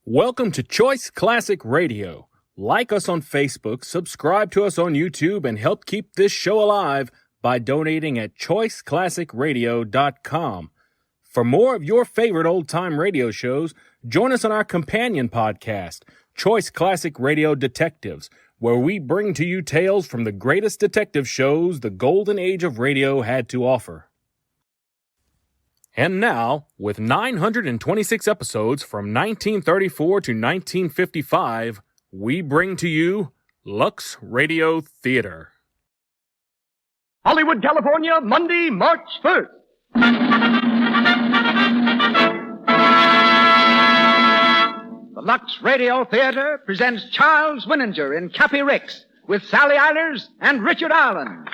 Welcome to Choice Classic Radio. Like us on Facebook, subscribe to us on YouTube, and help keep this show alive by donating at choiceclassicradio.com. For more of your favorite old-time radio shows, join us on our companion podcast, Choice Classic Radio Detectives, where we bring to you tales from the greatest detective shows the golden age of radio had to offer. And now, with 926 episodes from 1934 to 1955, we bring to you Lux Radio Theater. Hollywood, California, Monday, March 1st. The Lux Radio Theater presents Charles Winninger in Cappy Ricks with Sally Eilers and Richard Allen.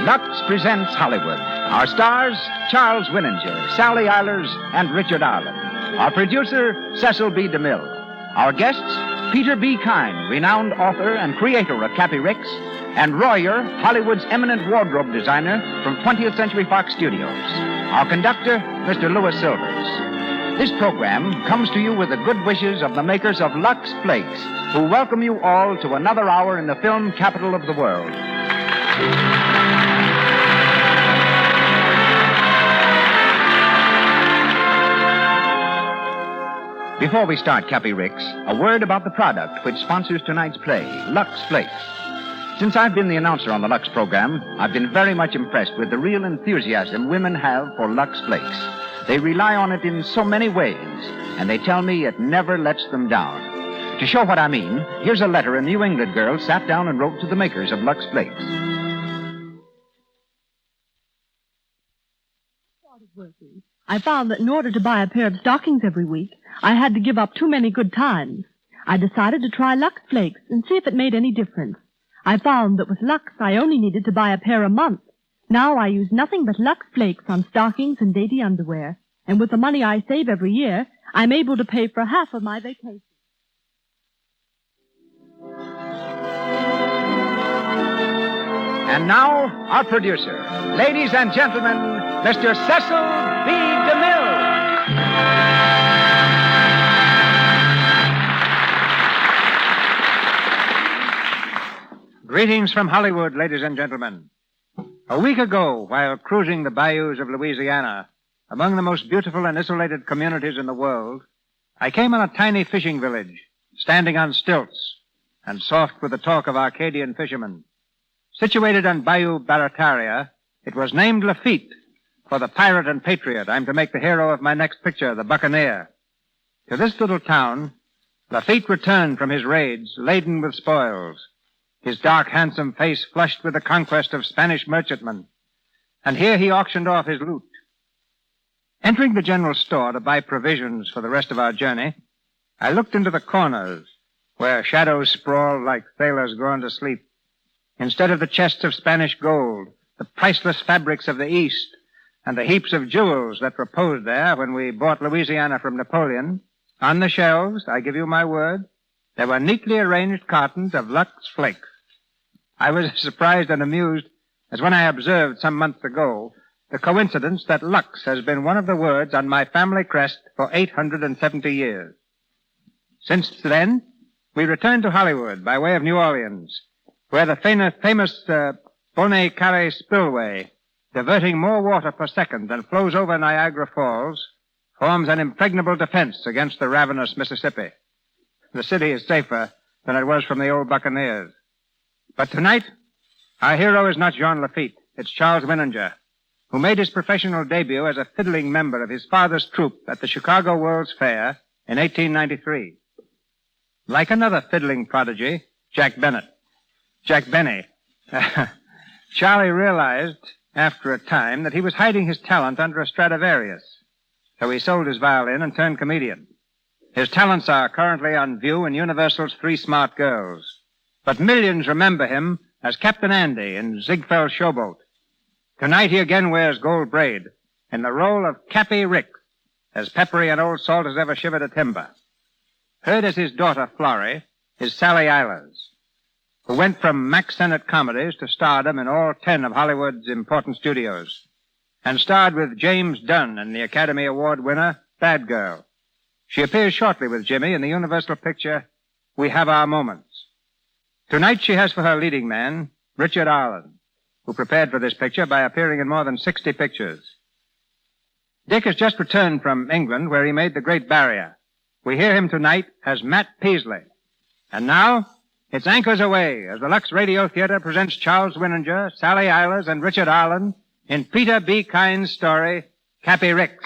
Lux presents Hollywood. Our stars, Charles Winninger, Sally Eilers, and Richard Allen. Our producer, Cecil B Demille. Our guests, Peter B. Kine, renowned author and creator of Cappy Ricks, and Royer, Hollywood's eminent wardrobe designer from 20th Century Fox Studios. Our conductor, Mr. Louis Silvers. This program comes to you with the good wishes of the makers of Lux Flakes, who welcome you all to another hour in the film capital of the world. Before we start Cappy Ricks, a word about the product which sponsors tonight's play, Lux Flakes. Since I've been the announcer on the Lux program, I've been very much impressed with the real enthusiasm women have for Lux Flakes. They rely on it in so many ways, and they tell me it never lets them down. To show what I mean, here's a letter a New England girl sat down and wrote to the makers of Lux Flakes. I found that in order to buy a pair of stockings every week, I had to give up too many good times. I decided to try Lux Flakes and see if it made any difference. I found that with Lux, I only needed to buy a pair a month. Now I use nothing but Lux Flakes on stockings and dainty underwear. And with the money I save every year, I'm able to pay for half of my vacation. And now, our producer. Ladies and gentlemen, Mr. Cecil B Demille. Greetings from Hollywood, ladies and gentlemen. A week ago, while cruising the bayous of Louisiana, among the most beautiful and isolated communities in the world, I came on a tiny fishing village, standing on stilts and soft with the talk of Arcadian fishermen. Situated on Bayou Barataria, it was named Lafitte, for the pirate and patriot I'm to make the hero of my next picture, the Buccaneer. To this little town, Lafitte returned from his raids, laden with spoils, his dark, handsome face flushed with the conquest of Spanish merchantmen. And here he auctioned off his loot. Entering the general store to buy provisions for the rest of our journey, I looked into the corners, where shadows sprawled like sailors gone to sleep. Instead of the chests of Spanish gold, the priceless fabrics of the East, and the heaps of jewels that reposed there when we bought Louisiana from Napoleon, on the shelves, I give you my word, there were neatly arranged cartons of Lux Flakes. I was as surprised and amused as when I observed some months ago the coincidence that Lux has been one of the words on my family crest for 870 years. Since then, we returned to Hollywood by way of New Orleans, where the famous Cary spillway, diverting more water per second than flows over Niagara Falls, forms an impregnable defense against the ravenous Mississippi. The city is safer than it was from the old buccaneers. But tonight, our hero is not Jean Lafitte. It's Charles Winninger, who made his professional debut as a fiddling member of his father's troupe at the Chicago World's Fair in 1893. Like another fiddling prodigy, Jack Benny, Charlie realized after a time that he was hiding his talent under a Stradivarius. So he sold his violin and turned comedian. His talents are currently on view in Universal's Three Smart Girls. But millions remember him as Captain Andy in Ziegfeld's Showboat. Tonight he again wears gold braid in the role of Cappy Ricks, as peppery and old salt as ever shivered a timber. Heard as his daughter, Florrie, is Sally Eilers, who went from Max Sennett comedies to stardom in all 10 of Hollywood's important studios, and starred with James Dunn in the Academy Award winner, Bad Girl. She appears shortly with Jimmy in the Universal picture, We Have Our Moments. Tonight she has for her leading man, Richard Arlen, who prepared for this picture by appearing in more than 60 pictures. Dick has just returned from England, where he made The Great Barrier. We hear him tonight as Matt Peasley. And now, it's anchors away as the Lux Radio Theater presents Charles Winninger, Sally Eilers, and Richard Arlen in Peter B. Kyne's story, Cappy Ricks.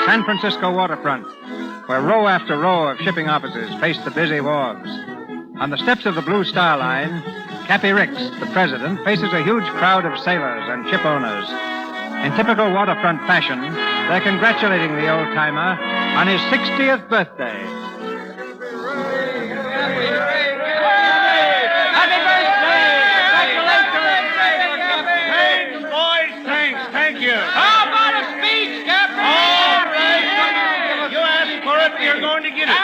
San Francisco waterfront, where row after row of shipping offices face the busy wharves. On the steps of the Blue Star Line, Cappy Ricks, the president, faces a huge crowd of sailors and ship owners. In typical waterfront fashion, they're congratulating the old-timer on his 60th birthday. Happy birthday! Thanks, boys, thanks. Thank you. How about a speech, Cappy? All right. You asked for it, you're going to get it.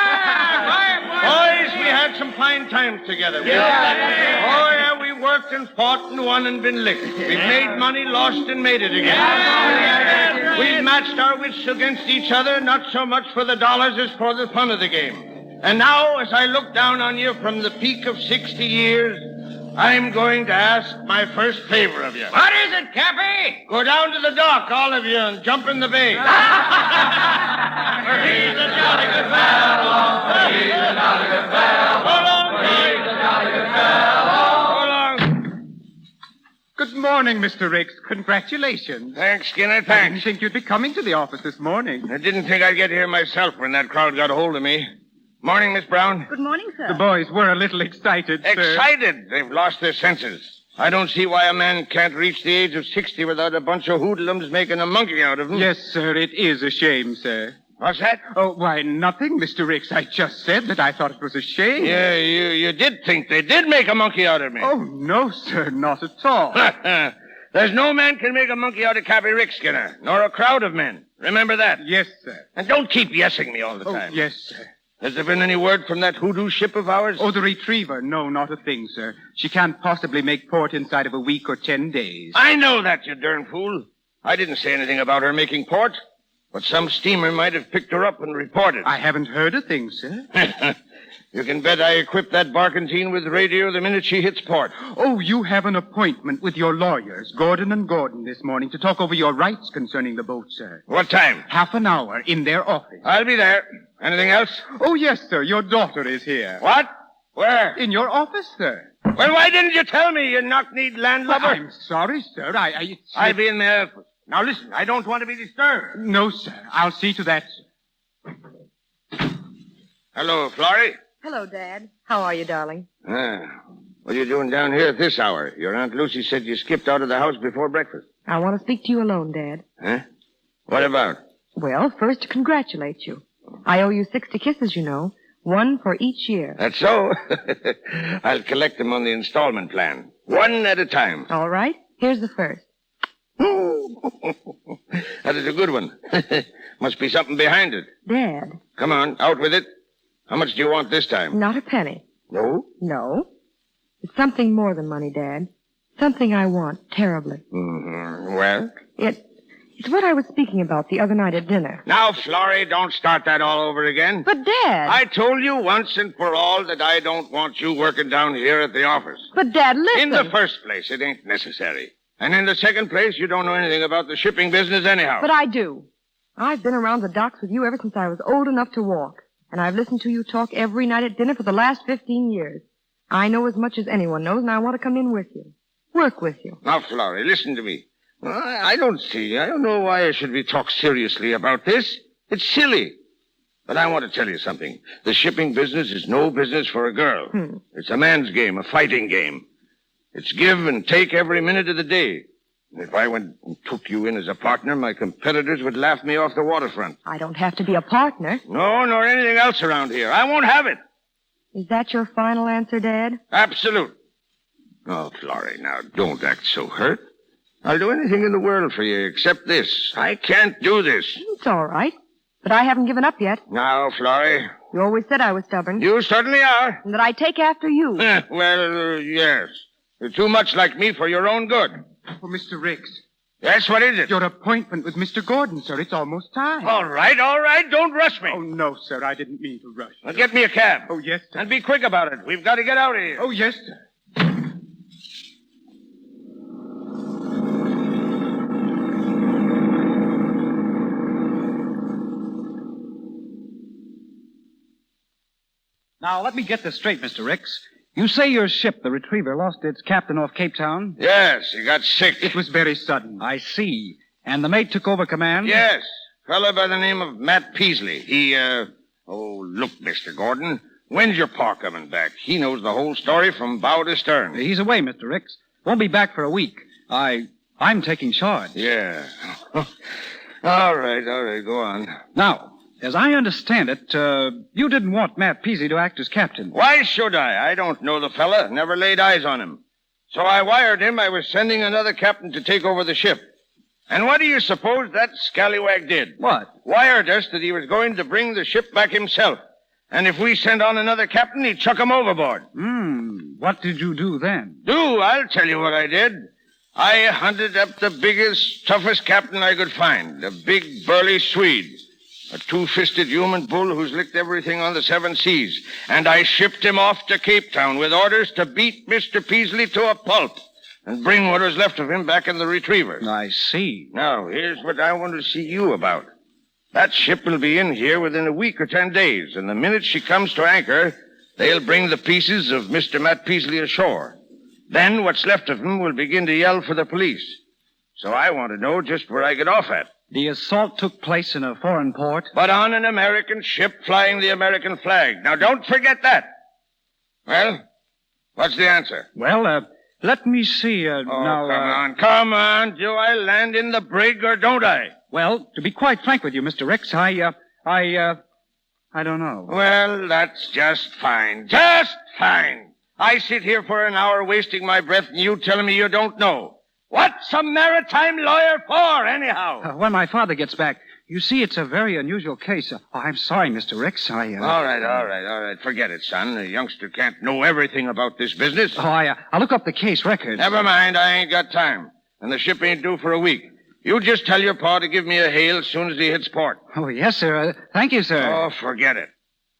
Boys, we had some fine times together. Oh, yeah, we worked and fought and won and been licked. We've made money, lost, and made it again. We've matched our wits against each other, not so much for the dollars as for the fun of the game. And now, as I look down on you from the peak of 60 years, I'm going to ask my first favor of you. What is it, Cappy? Go down to the dock, all of you, and jump in the bay. He's a jolly good fellow. He's a jolly good fellow. Hold on, He's a jolly good fellow. Hold on. Good morning, Mr. Ricks. Congratulations. Thanks, Skinner, I didn't thanks. think you'd be coming to the office this morning. I didn't think I'd get here myself when that crowd got a hold of me. Morning, Miss Brown. Good morning, sir. The boys were a little excited, sir. Excited. They've lost their senses. I don't see why a man can't reach the age of 60 without a bunch of hoodlums making a monkey out of him. Yes, sir, it is a shame, sir. What's that? Oh, why, nothing, Mr. Ricks. I just said that I thought it was a shame. Yeah, you did think they did make a monkey out of me. Oh, no, sir, not at all. There's no man can make a monkey out of Cappy Ricks, Skinner, nor a crowd of men. Remember that. Yes, sir. And don't keep yesing me all the Oh, time. yes, sir. Has there been any word from that hoodoo ship of ours? Oh, the retriever. No, not a thing, sir. She can't possibly make port inside of a week or 10 days. I know that, you darn fool. I didn't say anything about her making port, but some steamer might have picked her up and reported. I haven't heard a thing, sir. You can bet I equip that barkentine with radio the minute she hits port. Oh, you have an appointment with your lawyers, Gordon and Gordon, this morning to talk over your rights concerning the boat, sir. What time? Half an hour in their office. I'll be there. Anything else? Oh, yes, sir. Your daughter is here. What? Where? In your office, sir. Well, why didn't you tell me, you knock-kneed landlubber? I'm sorry, sir. I'll be in the office. Now, listen, I don't want to be disturbed. No, sir. I'll see to that, sir. Hello, Florrie. Hello, Dad. How are you, darling? What are you doing down here at this hour? Your Aunt Lucy said you skipped out of the house before breakfast. I want to speak to you alone, Dad. Huh? What about? Well, first to congratulate you. I owe you 60 kisses, you know. One for each year. That's so. I'll collect them on the installment plan. One at a time. All right. Here's the first. That is a good one. Must be something behind it. Dad. Come on, out with it. How much do you want this time? Not a penny. No? No. It's something more than money, Dad. Something I want terribly. Mm-hmm. Well? It's what I was speaking about the other night at dinner. Now, Florrie, don't start that all over again. But, Dad... I told you once and for all that I don't want you working down here at the office. But, Dad, listen... In the first place, it ain't necessary. And in the second place, you don't know anything about the shipping business anyhow. But I do. I've been around the docks with you ever since I was old enough to walk. And I've listened to you talk every night at dinner for the last 15 years. I know as much as anyone knows, and I want to come in with you. Work with you. Now, Florrie, listen to me. I don't know why I should be talked seriously about this. It's silly. But I want to tell you something. The shipping business is no business for a girl. It's a man's game, a fighting game. It's give and take every minute of the day. If I went and took you in as a partner, my competitors would laugh me off the waterfront. I don't have to be a partner. No, nor anything else around here. I won't have it. Is that your final answer, Dad? Absolute. Oh, Florrie, now, don't act so hurt. I'll do anything in the world for you except this. I can't do this. It's all right. But I haven't given up yet. Now, Florrie. You always said I was stubborn. You certainly are. And that I take after you. Yes. You're too much like me for your own good. Oh, Mr. Ricks. Yes, what is it? Your appointment with Mr. Gordon, sir. It's almost time. All right. Don't rush me. Oh, no, sir. I didn't mean to rush. Well, get me a cab. Oh, yes, sir. And be quick about it. We've got to get out of here. Oh, yes, sir. Now, let me get this straight, Mr. Ricks. You say your ship, the Retriever, lost its captain off Cape Town? Yes, he got sick. It was very sudden. I see. And the mate took over command? Yes. Fellow by the name of Matt Peasley. Look, Mr. Gordon. When's your pa coming back? He knows the whole story from bow to stern. He's away, Mr. Ricks. Won't be back for a week. I'm taking charge. Yeah. All right, go on. Now, as I understand it, you didn't want Matt Peasley to act as captain. Why should I? I don't know the fella. Never laid eyes on him. So I wired him I was sending another captain to take over the ship. And what do you suppose that scallywag did? What? Wired us that he was going to bring the ship back himself. And if we sent on another captain, he'd chuck him overboard. What did you do then? I'll tell you what I did. I hunted up the biggest, toughest captain I could find. A big, burly Swede. A two-fisted human bull who's licked everything on the seven seas. And I shipped him off to Cape Town with orders to beat Mr. Peasley to a pulp and bring what was left of him back in the Retriever. I see. Now, here's what I want to see you about. That ship will be in here within a week or 10 days, and the minute she comes to anchor, they'll bring the pieces of Mr. Matt Peasley ashore. Then what's left of him will begin to yell for the police. So I want to know just where I get off at. The assault took place in a foreign port? But on an American ship flying the American flag. Now, don't forget that. Well, what's the answer? Well, let me see. Come on. Do I land in the brig or don't I? Well, to be quite frank with you, Mr. Ricks, I don't know. Well, that's just fine. Just fine. I sit here for an hour wasting my breath and you telling me you don't know. What's a maritime lawyer for, anyhow? When my father gets back. You see, it's a very unusual case. I'm sorry, Mr. Ricks. All right. Forget it, son. A youngster can't know everything about this business. I'll look up the case records. Never mind. I ain't got time. And the ship ain't due for a week. You just tell your pa to give me a hail as soon as he hits port. Oh, yes, sir. Thank you, sir. Oh, forget it.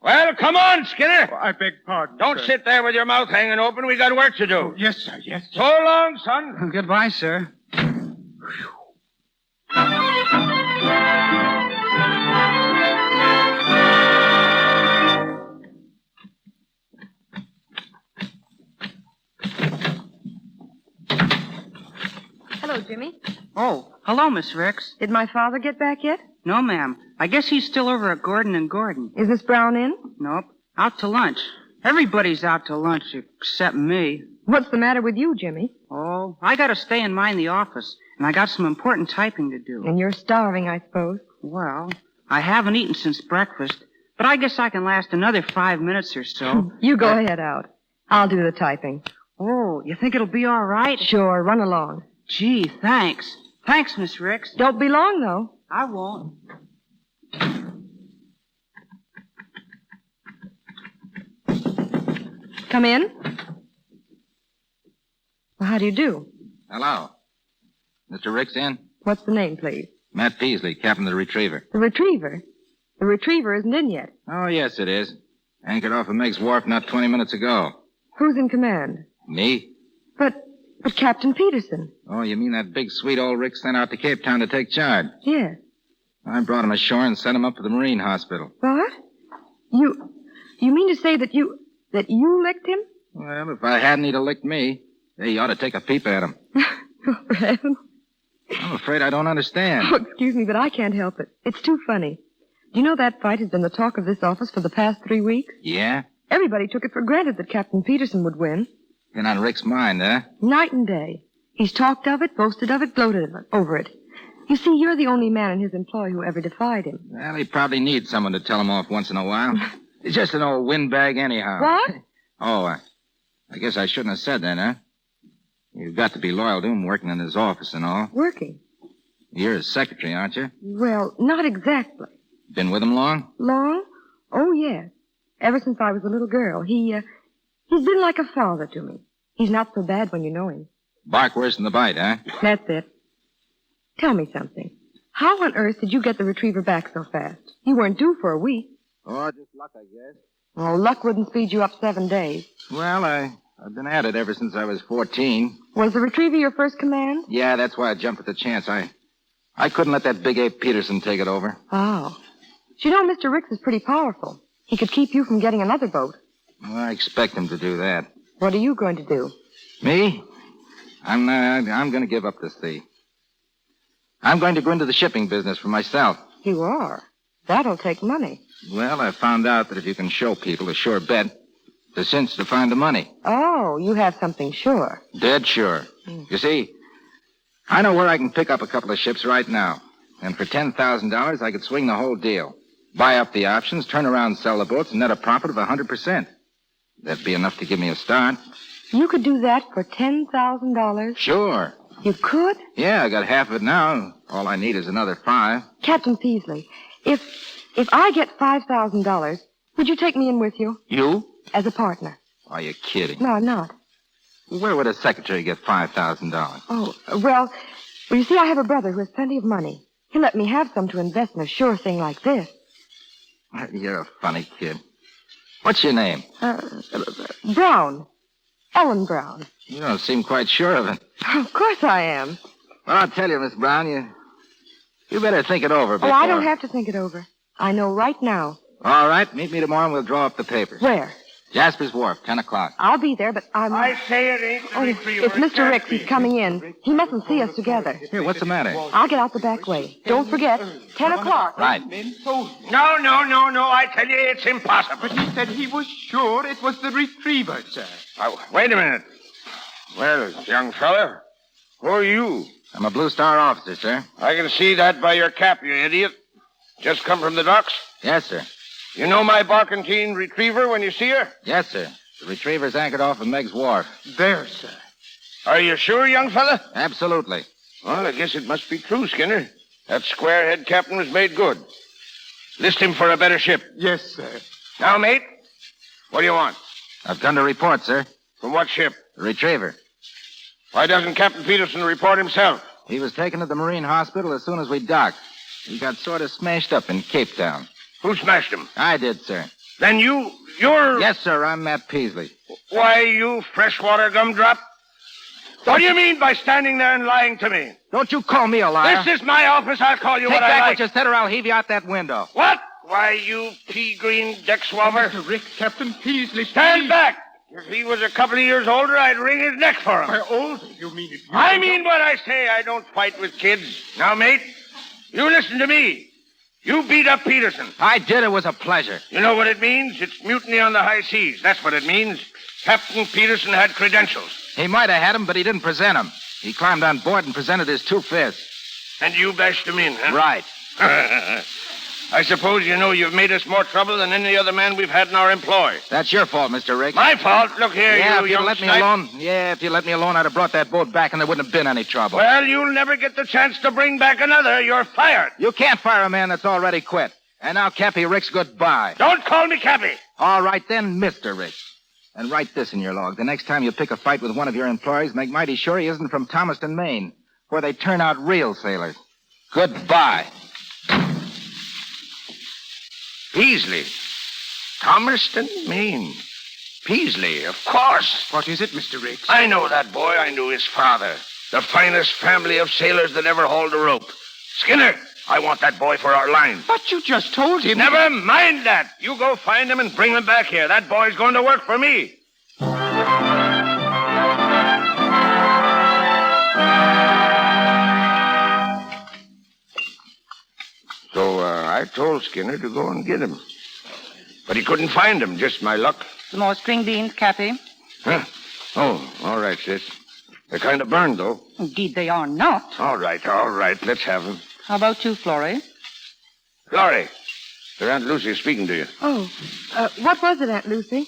Well, come on, Skinner. Oh, I beg pardon, Don't sir. sit there with your mouth hanging open. We got work to do. Oh, yes, sir. Yes, sir. So long, son. Goodbye, sir. Hello, Jimmy. Oh, hello, Miss Ricks. Did my father get back yet? No, ma'am. I guess he's still over at Gordon and Gordon. Is Miss Brown in? Nope. Out to lunch. Everybody's out to lunch except me. What's the matter with you, Jimmy? Oh, I gotta stay and mind the office, and I got some important typing to do. And you're starving, I suppose. Well, I haven't eaten since breakfast, but I guess I can last another 5 minutes or so. You go ahead out. I'll do the typing. Oh, you think it'll be all right? Sure, run along. Gee, thanks. Thanks, Miss Ricks. Don't be long, though. I won't. Come in. Well, how do you do? Hello. Mr. Ricks in? What's the name, please? Matt Peasley, captain of the Retriever. The Retriever? The Retriever isn't in yet. Oh, yes, it is. Anchored off of Meg's Wharf not 20 minutes ago. Who's in command? Me? But Captain Peterson. Oh, you mean that big, sweet old Rick sent out to Cape Town to take charge? Yes. I brought him ashore and sent him up to the Marine Hospital. What? You mean to say that you licked him? Well, if I hadn't, he'd have licked me. Hey, you ought to take a peep at him. For heaven. I'm afraid I don't understand. Oh, excuse me, but I can't help it. It's too funny. Do you know that fight has been the talk of this office for the past 3 weeks? Yeah? Everybody took it for granted that Captain Peterson would win. Been on Rick's mind, huh? Night and day. He's talked of it, boasted of it, gloated over it. You see, you're the only man in his employ who ever defied him. Well, he probably needs someone to tell him off once in a while. It's just an old windbag anyhow. What? Oh, I guess I shouldn't have said that, huh? You've got to be loyal to him working in his office and all. Working? You're his secretary, aren't you? Well, not exactly. Been with him long? Long? Oh, yes. Ever since I was a little girl. He's been like a father to me. He's not so bad when you know him. Bark worse than the bite, huh? That's it. Tell me something. How on earth did you get the retriever back so fast? You weren't due for a week. Oh, just luck, I guess. Oh, luck wouldn't speed you up 7 days. Well, I've been at it ever since I was 14. Was the retriever your first command? Yeah, that's why I jumped at the chance. I couldn't let that big ape Peterson take it over. Oh. You know, Mr. Ricks is pretty powerful. He could keep you from getting another boat. Well, I expect him to do that. What are you going to do? Me? I'm going to give up the sea. I'm going to go into the shipping business for myself. You are? That'll take money. Well, I found out that if you can show people a sure bet, it's a cinch to find the money. Oh, you have something sure. Dead sure. You see, I know where I can pick up a couple of ships right now. And for $10,000, I could swing the whole deal. Buy up the options, turn around and sell the boats, and net a profit of 100%. That'd be enough to give me a start. You could do that for $10,000? Sure. You could? Yeah, I got half of it now. All I need is another 5. Captain Peasley, if I get $5,000, would you take me in with you? You? As a partner. Are you kidding? No, I'm not. Where would a secretary get $5,000? Oh, well, you see, I have a brother who has plenty of money. He'll let me have some to invest in a sure thing like this. You're a funny kid. What's your name? Brown. Ellen Brown. You don't seem quite sure of it. Of course I am. Well, I'll tell you, Miss Brown, you better think it over before... Oh, I don't have to think it over. I know right now. All right, meet me tomorrow and we'll draw up the papers. Where? Jasper's Wharf, 10 o'clock. I'll be there, but I'm... I say it ain't the retriever. It's Mr. Ricks. He's coming in. He mustn't see us together. Here, what's the matter? I'll get out the back way. Don't forget, 10 o'clock. Right. No. I tell you, it's impossible. But he said he was sure it was the retriever, sir. Oh, wait a minute. Well, young fella, who are you? I'm a Blue Star officer, sir. I can see that by your cap, you idiot. Just come from the docks? Yes, sir. You know my barkentine retriever when you see her? Yes, sir. The retriever's anchored off of Meg's Wharf. There, sir. Are you sure, young fella? Absolutely. Well, I guess it must be true, Skinner. That squarehead captain was made good. List him for a better ship. Yes, sir. Now, mate, what do you want? I've come to report, sir. From what ship? The retriever. Why doesn't Captain Peterson report himself? He was taken to the Marine Hospital as soon as we docked. He got sort of smashed up in Cape Town. Who smashed him? I did, sir. Then you're... Yes, sir, I'm Matt Peasley. Why, you freshwater gumdrop. What do you mean by standing there and lying to me? Don't you call me a liar. This is my office. I'll call you Take what I back like. what you said or I'll heave you out that window. What? Why, you pea-green deck swabber. Mr. Ricks, Captain Peasley, Stand please. back. If he was a couple of years older, I'd wring his neck for him. By older, you mean it. I mean what I say. I don't fight with kids. Now, mate, you listen to me. You beat up Peterson. I did. It was a pleasure. You know what it means? It's mutiny on the high seas. That's what it means. Captain Peterson had credentials. He might have had them, but he didn't present them. He climbed on board and presented his 2 fists. And you bashed him in, huh? Right. I suppose you know you've made us more trouble than any other man we've had in our employ. That's your fault, Mr. Ricks. My fault? Look here, yeah, you if you'd young let me snipe. alone. Yeah, if you'd let me alone, I'd have brought that boat back and there wouldn't have been any trouble. Well, you'll never get the chance to bring back another. You're fired. You can't fire a man that's already quit. And now, Cappy Ricks, goodbye. Don't call me Cappy. All right, then, Mr. Ricks. And write this in your log. The next time you pick a fight with one of your employees, make mighty sure he isn't from Thomaston, Maine, where they turn out real sailors. Goodbye. Peasley. Thomaston, Maine. Peasley, of course. What is it, Mr. Ricks? I know that boy. I knew his father. The finest family of sailors that ever hauled a rope. Skinner, I want that boy for our line. But you just told him... Never mind that. You go find him and bring him back here. That boy's going to work for me. So I told Skinner to go and get him. But he couldn't find him. Just my luck. Some more string beans, Cappy? Huh? Oh, all right, sis. They're kind of burned, though. Indeed, they are not. All right. Let's have them. How about you, Florrie? Florrie, Your Aunt Lucy is speaking to you. Oh, what was it, Aunt Lucy?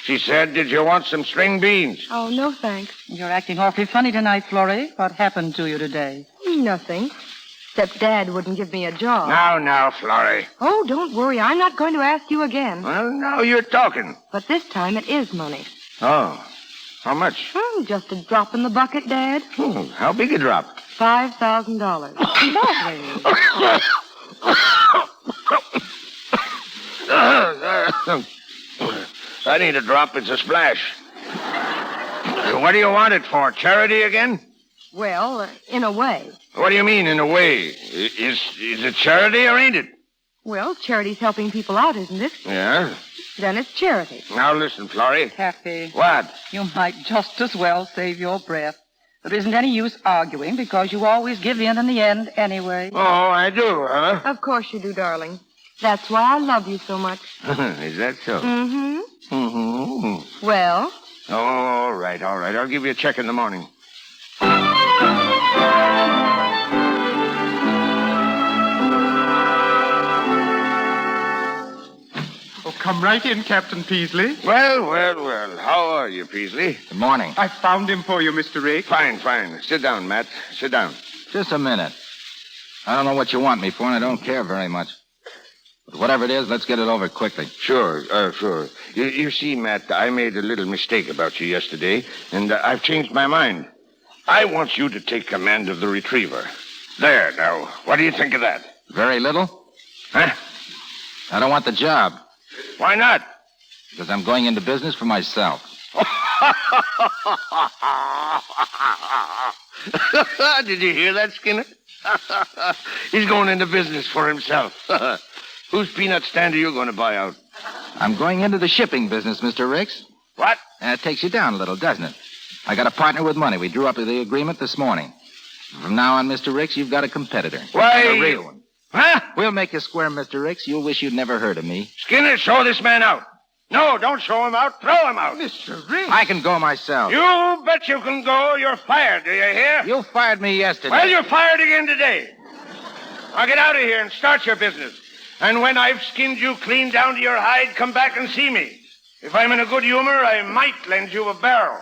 She said, did you want some string beans? Oh, no, thanks. You're acting awfully funny tonight, Florrie. What happened to you today? Nothing. Except Dad wouldn't give me a job. Now, Florrie. Oh, don't worry. I'm not going to ask you again. Well, now you're talking. But this time it is money. Oh, how much? Oh, just a drop in the bucket, Dad. How big a drop? $5,000. That ain't a drop, it's a splash. What do you want it for? Charity again? Well, in a way. What do you mean, in a way? Is it charity or ain't it? Well, charity's helping people out, isn't it? Yeah. Then it's charity. Now listen, Florrie. Cappy. What? You might just as well save your breath. There isn't any use arguing because you always give in the end anyway. Oh, I do, huh? Of course you do, darling. That's why I love you so much. Is that so? Mm-hmm. Mm-hmm. Well? Oh, all right. I'll give you a check in the morning. Oh, come right in, Captain Peasley. Well. How are you, Peasley? Good morning. I found him for you, Mr. Rick. Fine. Sit down, Matt. Sit down. Just a minute. I don't know what you want me for, and I don't care very much. But whatever it is, let's get it over quickly. Sure. You see, Matt, I made a little mistake about you yesterday, and I've changed my mind. I want you to take command of the Retriever. There, now. What do you think of that? Very little? Huh? I don't want the job. Why not? Because I'm going into business for myself. Did you hear that, Skinner? He's going into business for himself. Whose peanut stand are you going to buy out? I'm going into the shipping business, Mr. Ricks. What? It takes you down a little, doesn't it? I got a partner with money. We drew up the agreement this morning. From now on, Mr. Ricks, you've got a competitor. Why? A real one. Huh? We'll make you square, Mr. Ricks. You'll wish you'd never heard of me. Skinner, show this man out. No, don't show him out. Throw him out. Mr. Rick. I can go myself. You bet you can go. You're fired. Do you hear? You fired me yesterday. Well, you're fired again today. Now get out of here and start your business. And when I've skinned you clean down to your hide, come back and see me. If I'm in a good humor, I might lend you a barrel.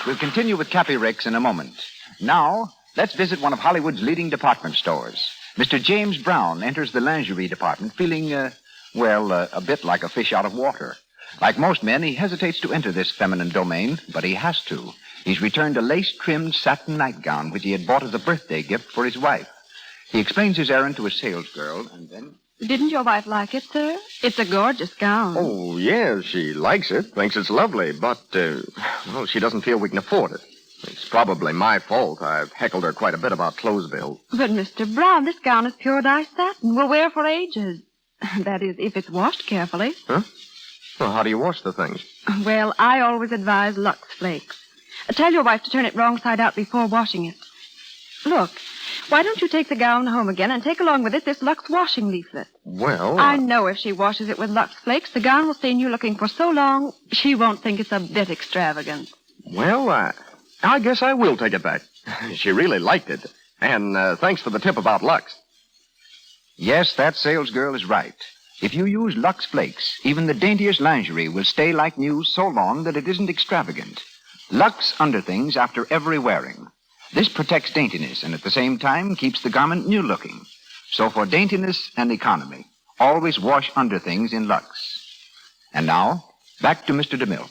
We'll continue with Cappy Ricks in a moment. Now, let's visit one of Hollywood's leading department stores. Mr. James Brown enters the lingerie department feeling, a bit like a fish out of water. Like most men, he hesitates to enter this feminine domain, but he has to. He's returned a lace-trimmed satin nightgown which he had bought as a birthday gift for his wife. He explains his errand to a salesgirl, and then... Didn't your wife like it, sir? It's a gorgeous gown. Oh, yes, she likes it, thinks it's lovely, but, she doesn't feel we can afford it. It's probably my fault. I've heckled her quite a bit about clothes bills. But, Mr. Brown, this gown is pure dye satin. Will wear for ages. That is, if it's washed carefully. Huh? Well, how do you wash the things? Well, I always advise Lux Flakes. Tell your wife to turn it wrong side out before washing it. Look, why don't you take the gown home again and take along with it this Lux washing leaflet? Well... I know if she washes it with Lux Flakes, the gown will stay new looking for so long, she won't think it's a bit extravagant. Well, I guess I will take it back. She really liked it. And thanks for the tip about Lux. Yes, that salesgirl is right. If you use Lux Flakes, even the daintiest lingerie will stay like new so long that it isn't extravagant. Lux underthings after every wearing. This protects daintiness and at the same time keeps the garment new looking. So for daintiness and economy, always wash underthings in Lux. And now, back to Mr. DeMille.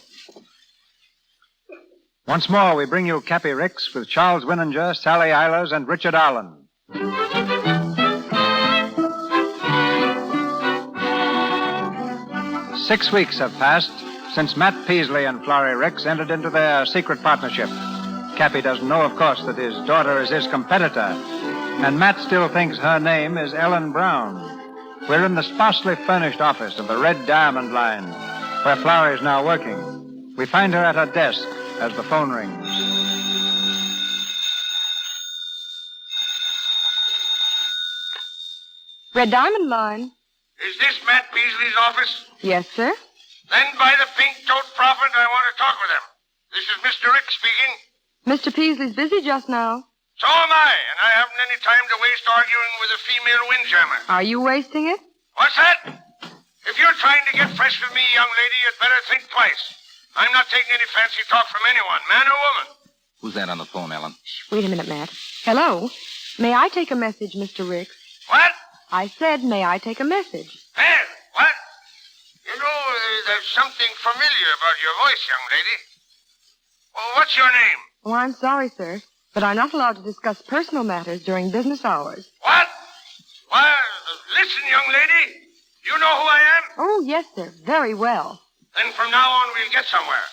Once more, we bring you Cappy Ricks with Charles Winninger, Sally Eilers, and Richard Arlen. 6 weeks have passed since Matt Peasley and Florrie Ricks entered into their secret partnership. Cappy doesn't know, of course, that his daughter is his competitor, and Matt still thinks her name is Ellen Brown. We're in the sparsely furnished office of the Red Diamond Line, where Florrie is now working. We find her at her desk as the phone rings. Red Diamond Line. Is this Matt Beasley's office? Yes, sir. Then by the pink-toed prophet, I want to talk with him. This is Mr. Rick speaking. Mr. Peasley's busy just now. So am I, and I haven't any time to waste arguing with a female windjammer. Are you wasting it? What's that? If you're trying to get fresh with me, young lady, you'd better think twice. I'm not taking any fancy talk from anyone, man or woman. Who's that on the phone, Ellen? Wait a minute, Matt. Hello? May I take a message, Mr. Ricks? What? I said, may I take a message? Hey, what? You know, there's something familiar about your voice, young lady. Well, what's your name? Oh, I'm sorry, sir, but I'm not allowed to discuss personal matters during business hours. What? Well, listen, young lady. You know who I am? Oh, yes, sir. Very well. Then from now on, we'll get somewhere.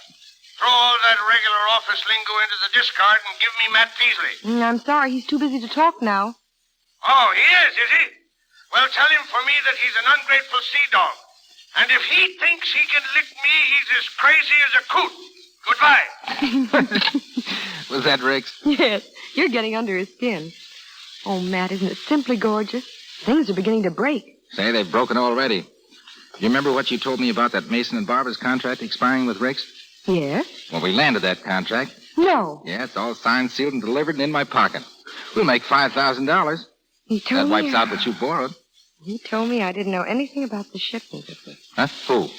Throw all that regular office lingo into the discard and give me Matt Beasley. I'm sorry. He's too busy to talk now. Oh, he is he? Well, tell him for me that he's an ungrateful sea dog. And if he thinks he can lick me, he's as crazy as a coot. Goodbye. Was that Rick's? Yes. You're getting under his skin. Oh, Matt, isn't it simply gorgeous? Things are beginning to break. Say, they've broken already. You remember what you told me about that Mason and Barber's contract expiring with Rick's? Yes? Well, we landed that contract. No. Yeah, it's all signed, sealed, and delivered and in my pocket. We'll make $5,000. He told That me... wipes out what you borrowed. He told me I didn't know anything about the shipment of it. Huh? Who?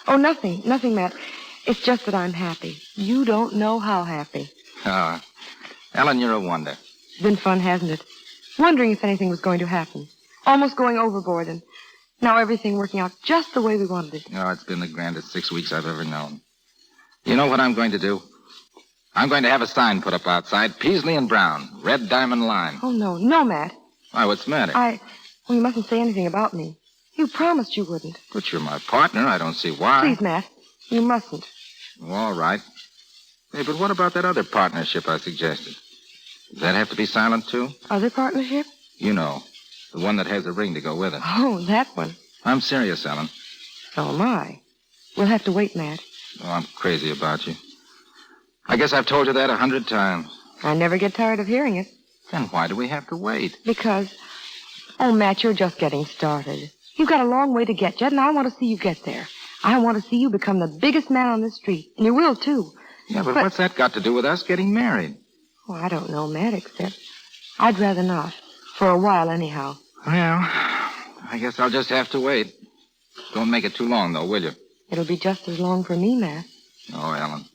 Oh, nothing. Nothing, Matt. It's just that I'm happy. You don't know how happy. Oh, Ellen, you're a wonder. It's been fun, hasn't it? Wondering if anything was going to happen. Almost going overboard, and now everything working out just the way we wanted it. Oh, it's been the grandest 6 weeks I've ever known. You know what I'm going to do? I'm going to have a sign put up outside, Peasley and Brown, Red Diamond Line. Oh, no. No, Matt. Why, what's the matter? Well, you mustn't say anything about me. You promised you wouldn't. But you're my partner. I don't see why. Please, Matt. You mustn't. All right. Hey, but what about that other partnership I suggested? Does that have to be silent, too? Other partnership? You know, the one that has a ring to go with it. Oh, that one. I'm serious, Ellen. So am I. We'll have to wait, Matt. Oh, I'm crazy about you. I guess I've told you that 100 times. I never get tired of hearing it. Then why do we have to wait? Because... Oh, Matt, you're just getting started. You've got a long way to get yet, and I want to see you get there. I want to see you become the biggest man on this street. And you will, too. Yeah, but what's that got to do with us getting married? Oh, I don't know, Matt, except I'd rather not. For a while, anyhow. Well, I guess I'll just have to wait. Don't make it too long, though, will you? It'll be just as long for me, Matt. Oh, Ellen.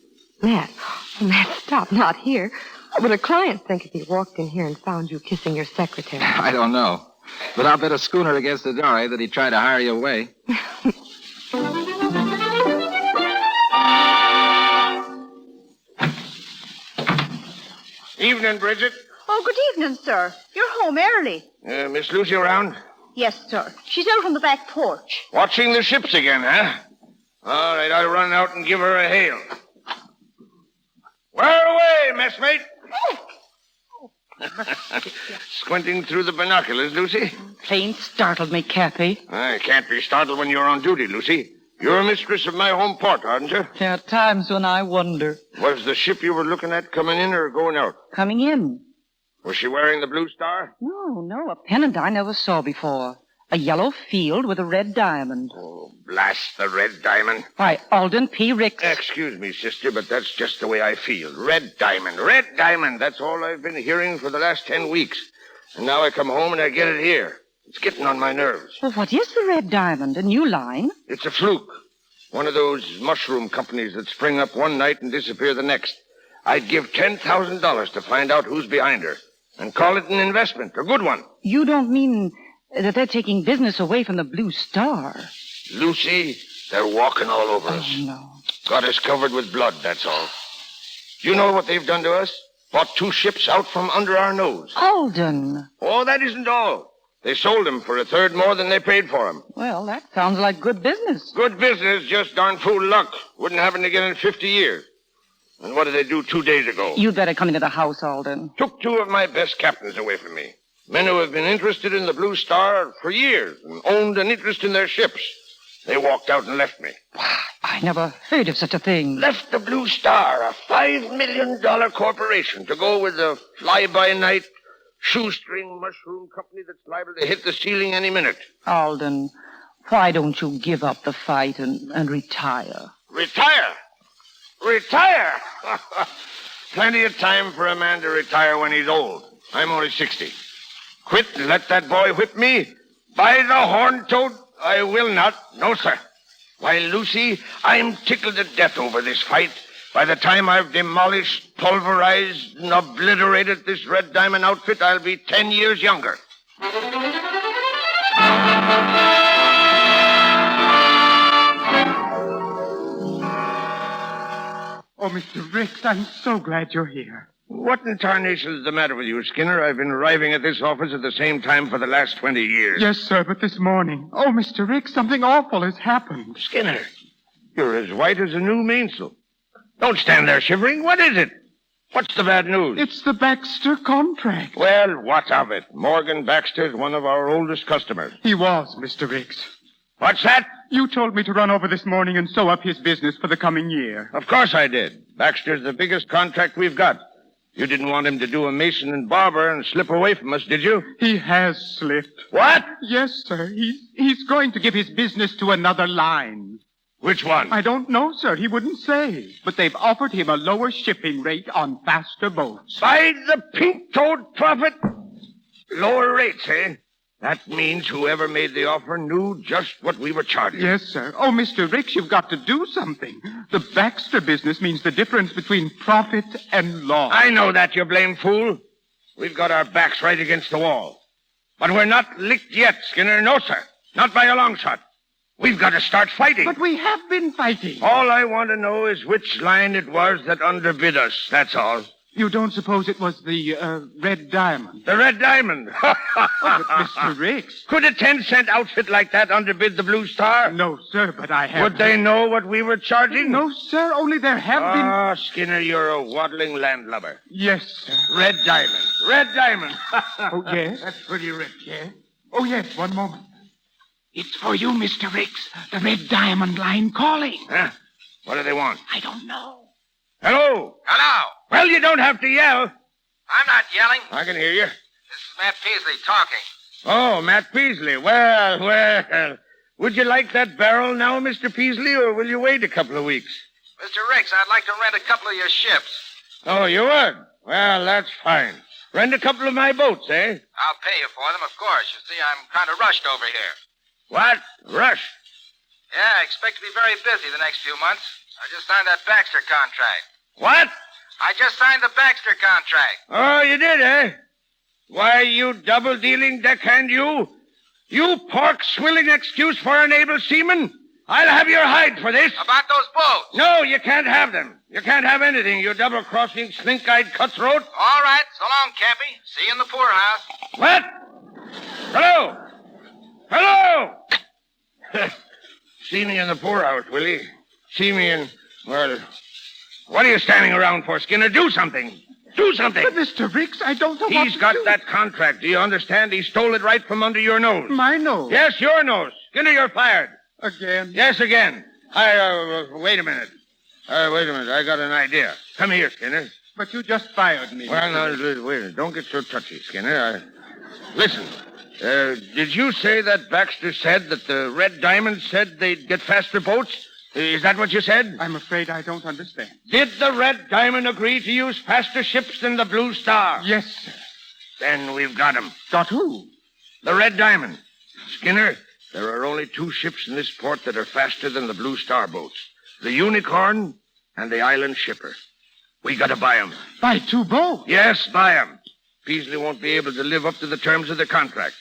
Matt. Oh, Matt, stop. Not here. What would a client think if he walked in here and found you kissing your secretary? I don't know. But I'll bet a schooner against the door that he'd try to hire you away. Evening, Bridget. Oh, good evening, sir. You're home early. Miss Lucy around? Yes, sir. She's out on the back porch. Watching the ships again, huh? All right, I'll run out and give her a hail. Where away, messmate? Squinting through the binoculars, Lucy? Plain startled me, Cappy. I can't be startled when you're on duty, Lucy. You're mistress of my home port, aren't you? There are times when I wonder. Was the ship you were looking at coming in or going out? Coming in. Was she wearing the blue star? No, a pennant I never saw before. A yellow field with a red diamond. Oh, blast the red diamond. Why, Alden P. Ricks. Excuse me, sister, but that's just the way I feel. Red diamond, red diamond. That's all I've been hearing for the last 10 weeks. And now I come home and I get it here. It's getting on my nerves. Well, what is the red diamond? A new line? It's a fluke. One of those mushroom companies that spring up one night and disappear the next. I'd give $10,000 to find out who's behind her. And call it an investment, a good one. You don't mean that they're taking business away from the Blue Star? Lucy, they're walking all over us. Oh, no. Got us covered with blood, that's all. Do you know what they've done to us? Bought 2 ships out from under our nose. Alden. Oh, that isn't all. They sold them for 1/3 more than they paid for them. Well, that sounds like good business. Good business, just darn fool luck. Wouldn't happen again in 50 years. And what did they do 2 days ago? You'd better come into the house, Alden. Took 2 of my best captains away from me. Men who have been interested in the Blue Star for years and owned an interest in their ships. They walked out and left me. I never heard of such a thing. Left the Blue Star, a $5 million corporation, to go with a fly-by-night shoestring mushroom company that's liable to hit the ceiling any minute. Alden, Why don't you give up the fight and retire? Retire? Retire? Plenty of time for a man to retire when he's old. I'm only 60. Quit and let that boy whip me? By the horn toad, I will not. No, sir. Why, Lucy, I'm tickled to death over this fight. By the time I've demolished, pulverized, and obliterated this Red Diamond outfit, I'll be 10 years younger. Oh, Mr. Ricks, I'm so glad you're here. What in tarnation is the matter with you, Skinner? I've been arriving at this office at the same time for the last 20 years. Yes, sir, but this morning... Oh, Mr. Ricks, something awful has happened. Skinner, you're as white as a new mainsail. Don't stand there shivering. What is it? What's the bad news? It's the Baxter contract. Well, what of it? Morgan Baxter's one of our oldest customers. He was, Mr. Ricks. What's that? You told me to run over this morning and sew up his business for the coming year. Of course I did. Baxter's the biggest contract we've got. You didn't want him to do a mason and barber and slip away from us, did you? He has slipped. What? Yes, sir. He's going to give his business to another line. Which one? I don't know, sir. He wouldn't say. But they've offered him a lower shipping rate on faster boats. By the pink-toed prophet! Lower rates, eh? That means whoever made the offer knew just what we were charging. Yes, sir. Oh, Mr. Ricks, you've got to do something. The Baxter business means the difference between profit and loss. I know that, you blame fool. We've got our backs right against the wall. But we're not licked yet, Skinner. No, sir. Not by a long shot. We've got to start fighting. But we have been fighting. All I want to know is which line it was that underbid us. That's all. You don't suppose it was the Red Diamond? The Red Diamond? Oh, but Mr. Ricks. Could a 10-cent outfit like that underbid the Blue Star? No, sir, but I have... Would they know what we were charging? No, sir, only there have been... Ah, Skinner, you're a waddling landlubber. Yes, sir. Red Diamond. Red Diamond. Oh, yes? That's pretty rich, yes? Oh, yes, one moment. It's for you, Mr. Ricks. The Red Diamond line calling. Huh? What do they want? I don't know. Hello? Hello. Well, you don't have to yell. I'm not yelling. I can hear you. This is Matt Peasley talking. Oh, Matt Peasley. Well. Would you like that barrel now, Mr. Peasley, or will you wait a couple of weeks? Mr. Ricks, I'd like to rent a couple of your ships. Oh, you would? Well, that's fine. Rent a couple of my boats, eh? I'll pay you for them, of course. You see, I'm kind of rushed over here. What? Rush? Yeah, I expect to be very busy the next few months. I just signed that Baxter contract. What? I just signed the Baxter contract. Oh, you did, eh? Why, you double-dealing deckhand, you. You pork-swilling excuse for an able seaman. I'll have your hide for this. About those boats. No, you can't have them. You can't have anything, you double-crossing, slink-eyed cutthroat. All right. So long, Cappy. See you in the poorhouse. What? Hello? Hello? See me in the poorhouse, will you? See me in... Well, what are you standing around for, Skinner? Do something. Do something. But, Mr. Ricks, I don't know what He's got that contract. Do you understand? He stole it right from under your nose. My nose? Yes, your nose. Skinner, you're fired. Again? Yes, again. Wait a minute. Wait a minute. I got an idea. Come here, Skinner. But you just fired me. Well, now, wait. Don't get so touchy, Skinner. Listen. Did you say that Baxter said that the Red Diamond said they'd get faster boats? Is that what you said? I'm afraid I don't understand. Did the Red Diamond agree to use faster ships than the Blue Star? Yes, sir. Then we've got him. Got who? The Red Diamond. Skinner, there are only two ships in this port that are faster than the Blue Star boats. The Unicorn and the Island Shipper. We gotta buy them. Buy two boats? Yes, buy them. Peasley won't be able to live up to the terms of the contract.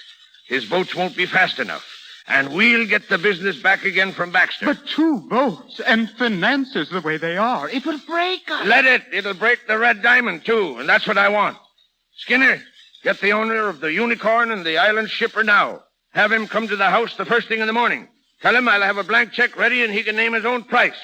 His boats won't be fast enough. And we'll get the business back again from Baxter. But two boats and finances the way they are, it will break us. Let it. It'll break the Red Diamond, too, and that's what I want. Skinner, get the owner of the Unicorn and the Island Shipper now. Have him come to the house the first thing in the morning. Tell him I'll have a blank check ready and he can name his own price.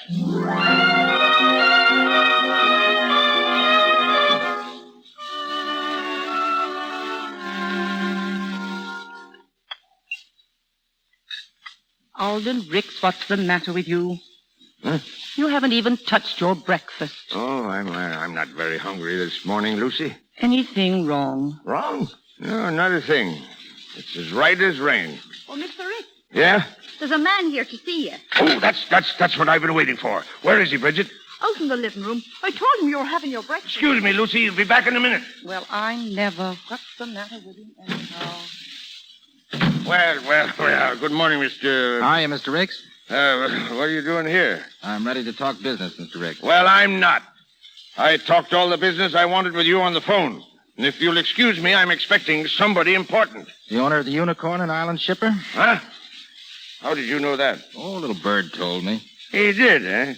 Alden Ricks, what's the matter with you? Huh? You haven't even touched your breakfast. Oh, I'm not very hungry this morning, Lucy. Anything wrong? Wrong? No, not a thing. It's as right as rain. Oh, Mr. Ricks. Yeah? There's a man here to see you. Oh, that's what I've been waiting for. Where is he, Bridget? Out in the living room. I told him you were having your breakfast. Excuse me, Lucy. He'll be back in a minute. Well, I never. What's the matter with him anyhow? Well. Good morning, Mr. Hiya, Mr. Ricks. What are you doing here? I'm ready to talk business, Mr. Ricks. Well, I'm not. I talked all the business I wanted with you on the phone. And if you'll excuse me, I'm expecting somebody important. The owner of the Unicorn and Island Shipper? Huh? How did you know that? Oh, a little bird told me. He did, eh?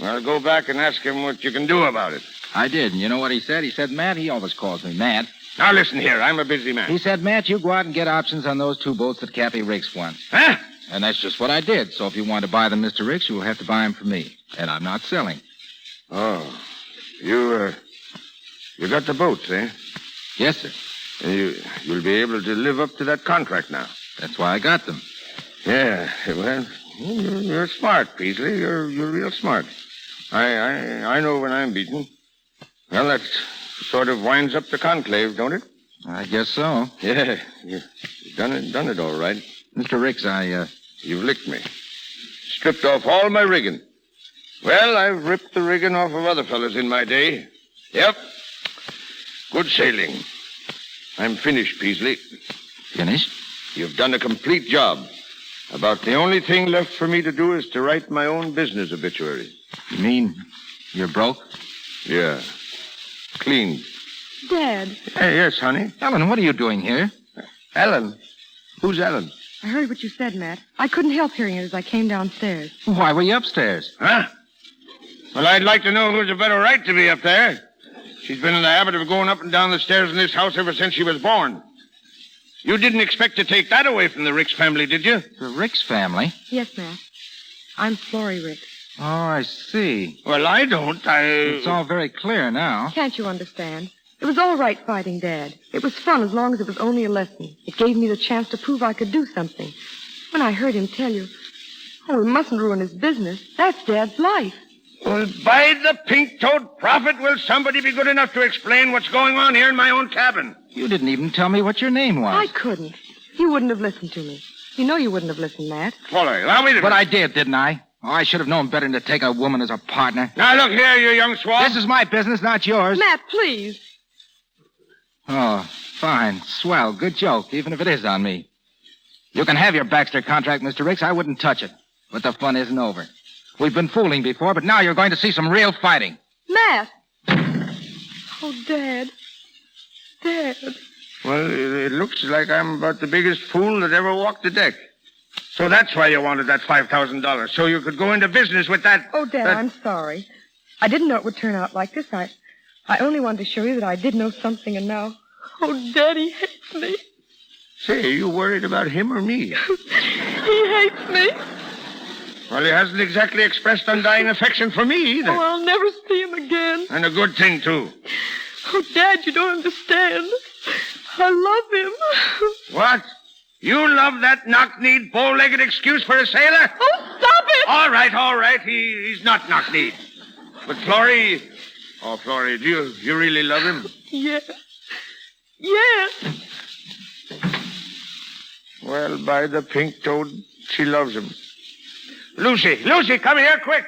Well, go back and ask him what you can do about it. I did, and you know what he said? He said, Matt, he always calls me Matt. Now, listen here. I'm a busy man. He said, Matt, you go out and get options on those 2 boats that Cappy Ricks wants. Huh? And that's just what I did. So if you want to buy them, Mr. Ricks, you'll have to buy them from me. And I'm not selling. Oh. You got the boats, eh? Yes, sir. You'll be able to live up to that contract now. That's why I got them. Yeah, well, you're smart, Peasley. You're real smart. I know when I'm beaten. Well, that sort of winds up the conclave, don't it? I guess so. Yeah, you've done it all right. Mr. Ricks, You've licked me. Stripped off all my rigging. Well, I've ripped the rigging off of other fellas in my day. Yep. Good sailing. I'm finished, Peasley. Finished? You've done a complete job. About the only thing left for me to do is to write my own business obituary. You mean you're broke? Yeah. Clean. Dad. Hey, yes, honey. Ellen, what are you doing here? Ellen? Who's Ellen? I heard what you said, Matt. I couldn't help hearing it as I came downstairs. Why were you upstairs? Huh? Well, I'd like to know who's a better right to be up there. She's been in the habit of going up and down the stairs in this house ever since she was born. You didn't expect to take that away from the Ricks family, did you? The Ricks family? Yes, Matt. I'm Florrie Ricks. Oh, I see. Well, I don't. It's all very clear now. Can't you understand? It was all right fighting Dad. It was fun as long as it was only a lesson. It gave me the chance to prove I could do something. When I heard him tell you, oh, we mustn't ruin his business. That's Dad's life. Well, by the pink-toed prophet, will somebody be good enough to explain what's going on here in my own cabin? You didn't even tell me what your name was. I couldn't. You wouldn't have listened to me. You know you wouldn't have listened, Matt. Florrie, allow me to... But I did, didn't I? Oh, I should have known better than to take a woman as a partner. Now, look here, you young swab. This is my business, not yours. Matt, please. Oh, fine. Swell. Good joke, even if it is on me. You can have your Baxter contract, Mr. Ricks. I wouldn't touch it. But the fun isn't over. We've been fooling before, but now you're going to see some real fighting. Matt! Oh, Dad. Dad. Well, it looks like I'm about the biggest fool that ever walked the deck. So that's why you wanted that $5,000, so you could go into business with that... Oh, Dad, I'm sorry. I didn't know it would turn out like this. I only wanted to show you that I did know something, and now... Oh, Daddy hates me. Say, are you worried about him or me? He hates me. Well, he hasn't exactly expressed undying affection for me either. Oh, I'll never see him again. And a good thing, too. Oh, Dad, you don't understand. I love him. What? You love that knock-kneed, bow-legged excuse for a sailor? Oh, stop it! All right. He's not knock-kneed. But Florrie... Oh, Florrie, do you really love him? Yes. Yes. Well, by the pink-toed, she loves him. Lucy, come here, quick.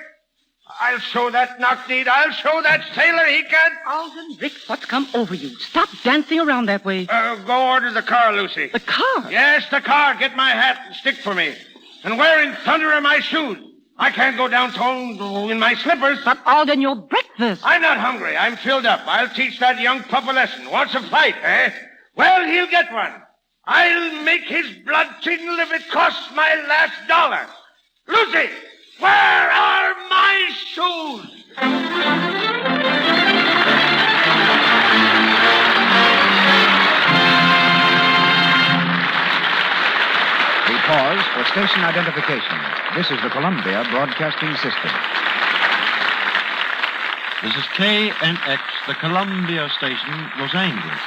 I'll show that knock-kneed. I'll show that sailor he can't... Alden, Ricks, what's come over you? Stop dancing around that way. Go order the car, Lucy. The car? Yes, the car. Get my hat and stick for me. And where in thunder are my shoes? I can't go downtown in my slippers. But Alden, your breakfast. I'm not hungry. I'm filled up. I'll teach that young pup a lesson. Wants a fight, eh? Well, he'll get one. I'll make his blood tingle if it costs my last dollar. Lucy, where are my shoes? We pause for station identification. This is the Columbia Broadcasting System. This is KNX, the Columbia Station, Los Angeles.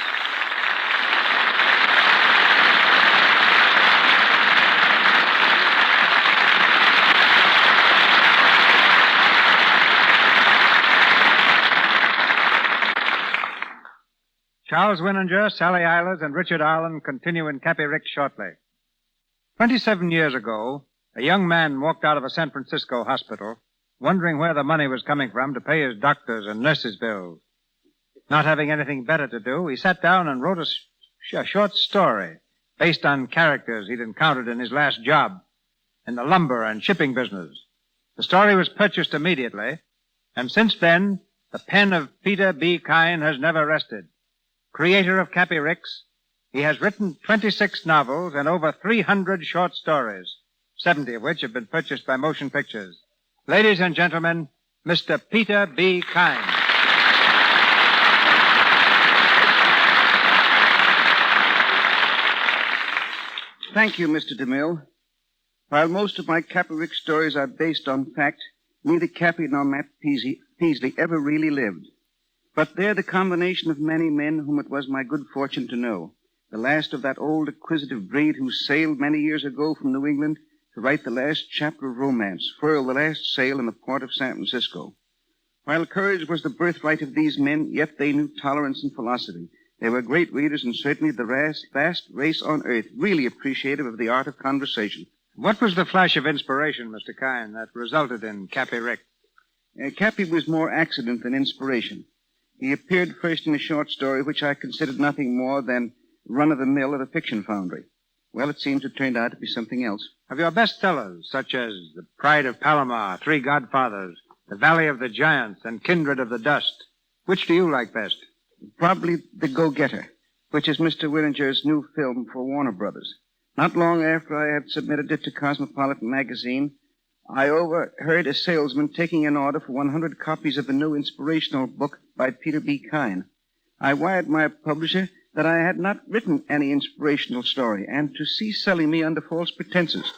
Charles Winninger, Sally Eilers, and Richard Arlen continue in Cappy Ricks shortly. 27 years ago, A young man walked out of a San Francisco hospital, wondering where the money was coming from to pay his doctors and nurses' bills. Not having anything better to do, he sat down and wrote a short story based on characters he'd encountered in his last job in the lumber and shipping business. The story was purchased immediately, and since then, the pen of Peter B. Kyne has never rested. Creator of Cappy Ricks, he has written 26 novels and over 300 short stories, 70 of which have been purchased by motion pictures. Ladies and gentlemen, Mr. Peter B. Kyne. Thank you, Mr. DeMille. While most of my Cappy Ricks stories are based on fact, neither Cappy nor Matt Peasley ever really lived. But they're the combination of many men whom it was my good fortune to know. The last of that old acquisitive breed who sailed many years ago from New England to write the last chapter of romance, furl the last sail in the port of San Francisco. While courage was the birthright of these men, yet they knew tolerance and philosophy. They were great readers and certainly the vast race on earth, really appreciative of the art of conversation. What was the flash of inspiration, Mr. Kyne, that resulted in Cappy Ricks? Cappy was more accident than inspiration. He appeared first in a short story which I considered nothing more than run-of-the-mill at a fiction foundry. Well, it seems it turned out to be something else. Of your bestsellers, such as The Pride of Palomar, Three Godfathers, The Valley of the Giants, and Kindred of the Dust, which do you like best? Probably The Go-Getter, which is Mr. Willinger's new film for Warner Brothers. Not long after I had submitted it to Cosmopolitan magazine, I overheard a salesman taking an order for 100 copies of the new inspirational book by Peter B. Kyne. I wired my publisher that I had not written any inspirational story and to cease selling me under false pretenses.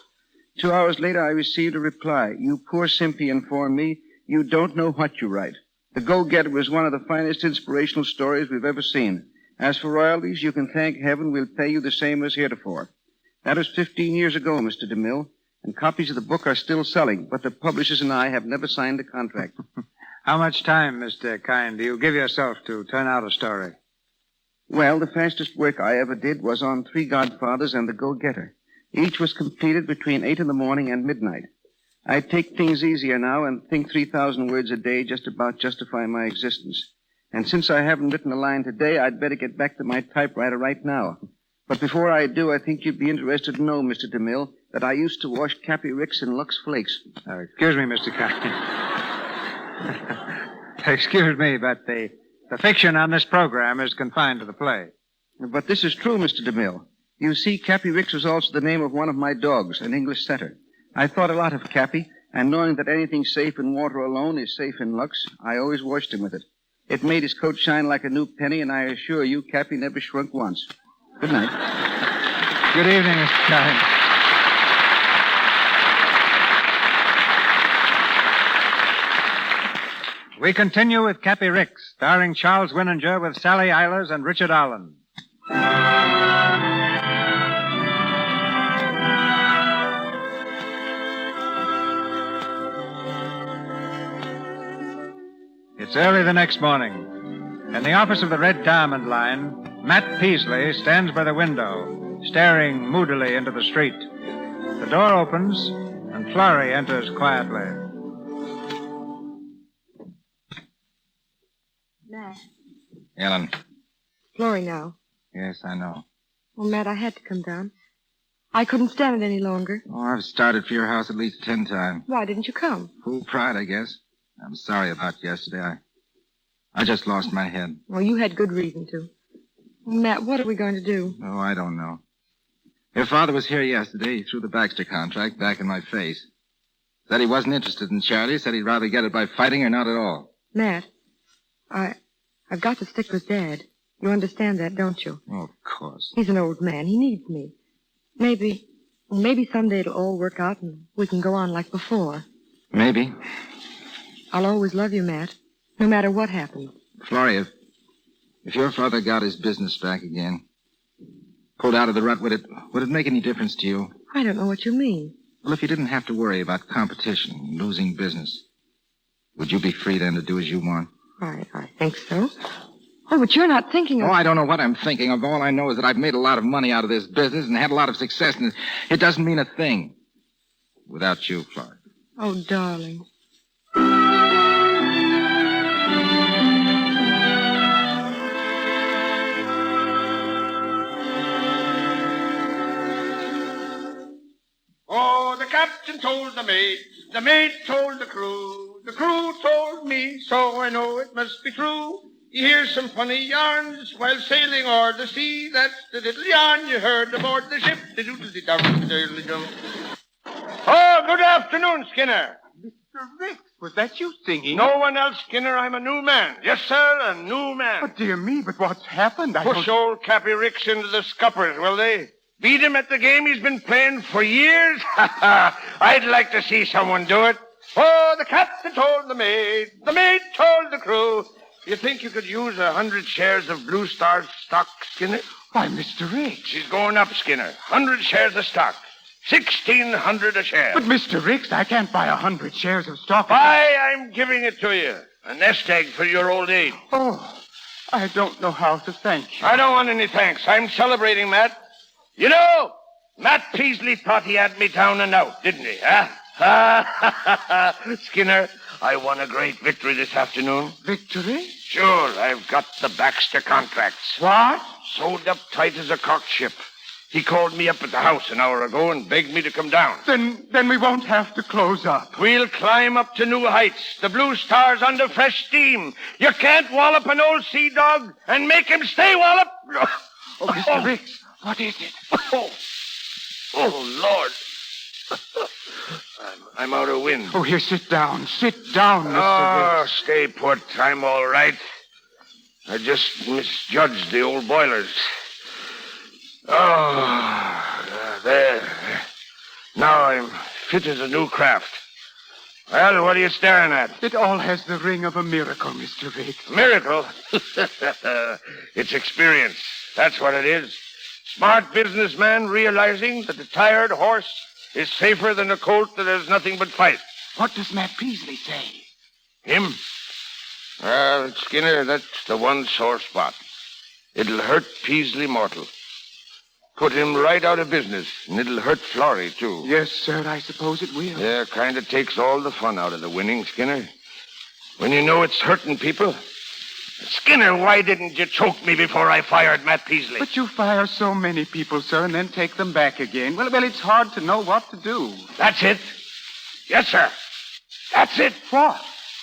2 hours later, I received a reply. You poor simpy informed me, you don't know what you write. The Go-Getter was one of the finest inspirational stories we've ever seen. As for royalties, you can thank heaven we'll pay you the same as heretofore. That was 15 years ago, Mr. DeMille, and copies of the book are still selling, but the publishers and I have never signed a contract. How much time, Mr. Kyne, do you give yourself to turn out a story? Well, the fastest work I ever did was on Three Godfathers and The Go-Getter. Each was completed between 8 in the morning and midnight. I take things easier now and think 3,000 words a day just about justify my existence. And since I haven't written a line today, I'd better get back to my typewriter right now. But before I do, I think you'd be interested to know, Mr. DeMille, that I used to wash Cappy Ricks in Lux Flakes. Excuse me, Mr. Kyne. Excuse me, but the fiction on this program is confined to the play. But this is true, Mr. DeMille. You see, Cappy Ricks was also the name of one of my dogs, an English setter. I thought a lot of Cappy, and knowing that anything safe in water alone is safe in Lux, I always washed him with it. It made his coat shine like a new penny, and I assure you, Cappy never shrunk once. Good night. Good evening, Mr. Kyne. We continue with Cappy Ricks, starring Charles Winninger with Sally Eilers and Richard Arlen. It's early the next morning. In the office of the Red Diamond Line, Matt Peasley stands by the window, staring moodily into the street. The door opens, and Florrie enters quietly. Matt. Ellen. Florrie now. Yes, I know. Well, Matt, I had to come down. I couldn't stand it any longer. Oh, I've started for your house at least 10 times. Why didn't you come? Fool pride, I guess. I'm sorry about yesterday. I just lost my head. Well, you had good reason to. Well, Matt, what are we going to do? Oh, I don't know. Your father was here yesterday. He threw the Baxter contract back in my face. Said he wasn't interested in charity. Said he'd rather get it by fighting or not at all. Matt, I've got to stick with Dad. You understand that, don't you? Oh, of course. He's an old man. He needs me. Maybe someday it'll all work out and we can go on like before. Maybe. I'll always love you, Matt, no matter what happens. Florrie, if your father got his business back again, pulled out of the rut, would it make any difference to you? I don't know what you mean. Well, if you didn't have to worry about competition and losing business, would you be free then to do as you want? I think so. Oh, but you're not thinking of... Oh, I don't know what I'm thinking of. All I know is that I've made a lot of money out of this business and had a lot of success, and it doesn't mean a thing. without you, Florrie. Oh, darling. Oh, the captain told the mate told the crew told me, so I know it must be true. You hear some funny yarns while sailing o'er the sea. That's the little yarn you heard aboard the ship. Oh, good afternoon, Skinner. Mr. Ricks, was that you singing? No one else, Skinner. I'm a new man. Yes, sir, a new man. But dear me, but what's happened? Push old Cappy Ricks into the scuppers, will they? Beat him at the game he's been playing for years? I'd like to see someone do it. Oh, the captain told the mate told the crew. You think you could use 100 shares of Blue Star's stock, Skinner? Why, Mr. Ricks. She's going up, Skinner. 100 shares of stock. 1,600 a share. But, Mr. Ricks, I can't buy 100 shares of stock. Why, I'm giving it to you. A nest egg for your old age. Oh, I don't know how to thank you. I don't want any thanks. I'm celebrating, Matt. You know, Matt Peasley thought he had me down and out, didn't he, huh? Skinner, I won a great victory this afternoon. Victory? Sure, I've got the Baxter contracts. What? Sewed up tight as a cocked ship. He called me up at the house an hour ago and begged me to come down. Then we won't have to close up. We'll climb up to new heights. The Blue Star's under fresh steam. You can't wallop an old sea dog and make him stay wallop. Oh, Mr. Ricks, what is it? Oh, Lord. I'm out of wind. Oh, here, sit down. Sit down, Mr. Ricks. Stay put. I'm all right. I just misjudged the old boilers. There. Now I'm fit as a new craft. Well, what are you staring at? It all has the ring of a miracle, Mr. Ricks. Miracle? It's experience. That's what it is. Smart businessman realizing that a tired horse is safer than a colt that has nothing but fight. What does Matt Peasley say? Him? Well, Skinner, that's the one sore spot. It'll hurt Peasley mortal. Put him right out of business, and it'll hurt Florrie, too. Yes, sir, I suppose it will. Yeah, kind of takes all the fun out of the winning, Skinner. When you know it's hurting people. Skinner, why didn't you choke me before I fired Matt Peasley? But you fire so many people, sir, and then take them back again. Well, it's hard to know what to do. That's it. Yes, sir. That's it. What?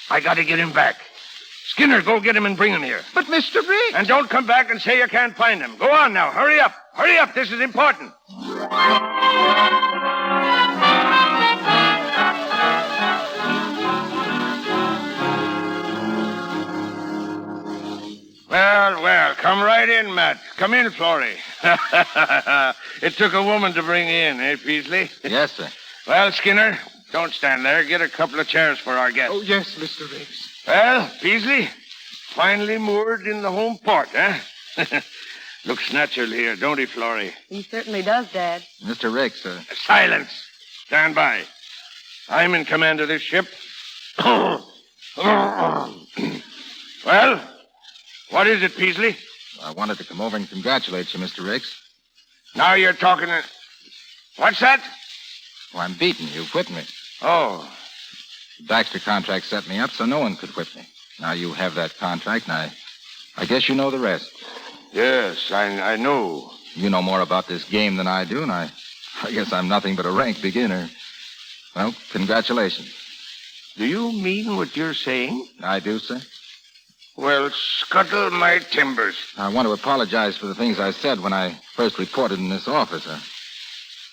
I got to get him back. Skinner, go get him and bring him here. But, Mr. Ricks... And don't come back and say you can't find him. Go on now. Hurry up. Hurry up. This is important. Well, come right in, Matt. Come in, Florrie. It took a woman to bring you in, eh, Peasley? Yes, sir. Well, Skinner, don't stand there. Get a couple of chairs for our guest. Oh, yes, Mr. Ricks. Well, Peasley, finally moored in the home port, eh? Looks natural here, don't he, Florrie? He certainly does, Dad. Mr. Ricks, Silence. Stand by. I'm in command of this ship. Well, what is it, Peasley? I wanted to come over and congratulate you, Mr. Ricks. Now you're talking... What's that? Well, I'm beaten. You whipped me. Oh. The Baxter contract set me up so no one could whip me. Now you have that contract, and I guess you know the rest. Yes, I know. You know more about this game than I do, and I guess I'm nothing but a rank beginner. Well, congratulations. Do you mean what you're saying? I do, sir. Well, scuttle my timbers. I want to apologize for the things I said when I first reported in this office.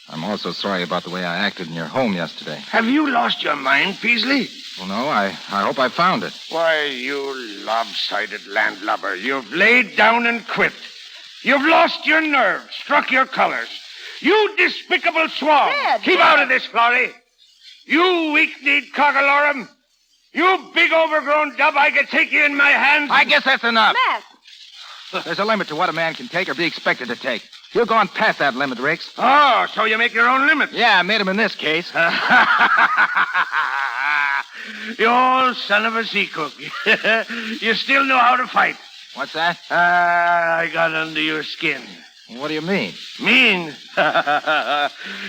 I'm also sorry about the way I acted in your home yesterday. Have you lost your mind, Peasley? Well, no, I hope I found it. Why, you lopsided landlubber, you've laid down and quit. You've lost your nerve, struck your colors. You despicable swab. Dad, Keep out of this, Florrie. You weak-kneed cockalorum. You big overgrown dub, I could take you in my hands. I guess that's enough. Matt! There's a limit to what a man can take or be expected to take. You've gone past that limit, Ricks. Oh, so you make your own limits? Yeah, I made him in this case. You old son of a sea cook. You still know how to fight. What's that? I got under your skin. What do you mean? Mean?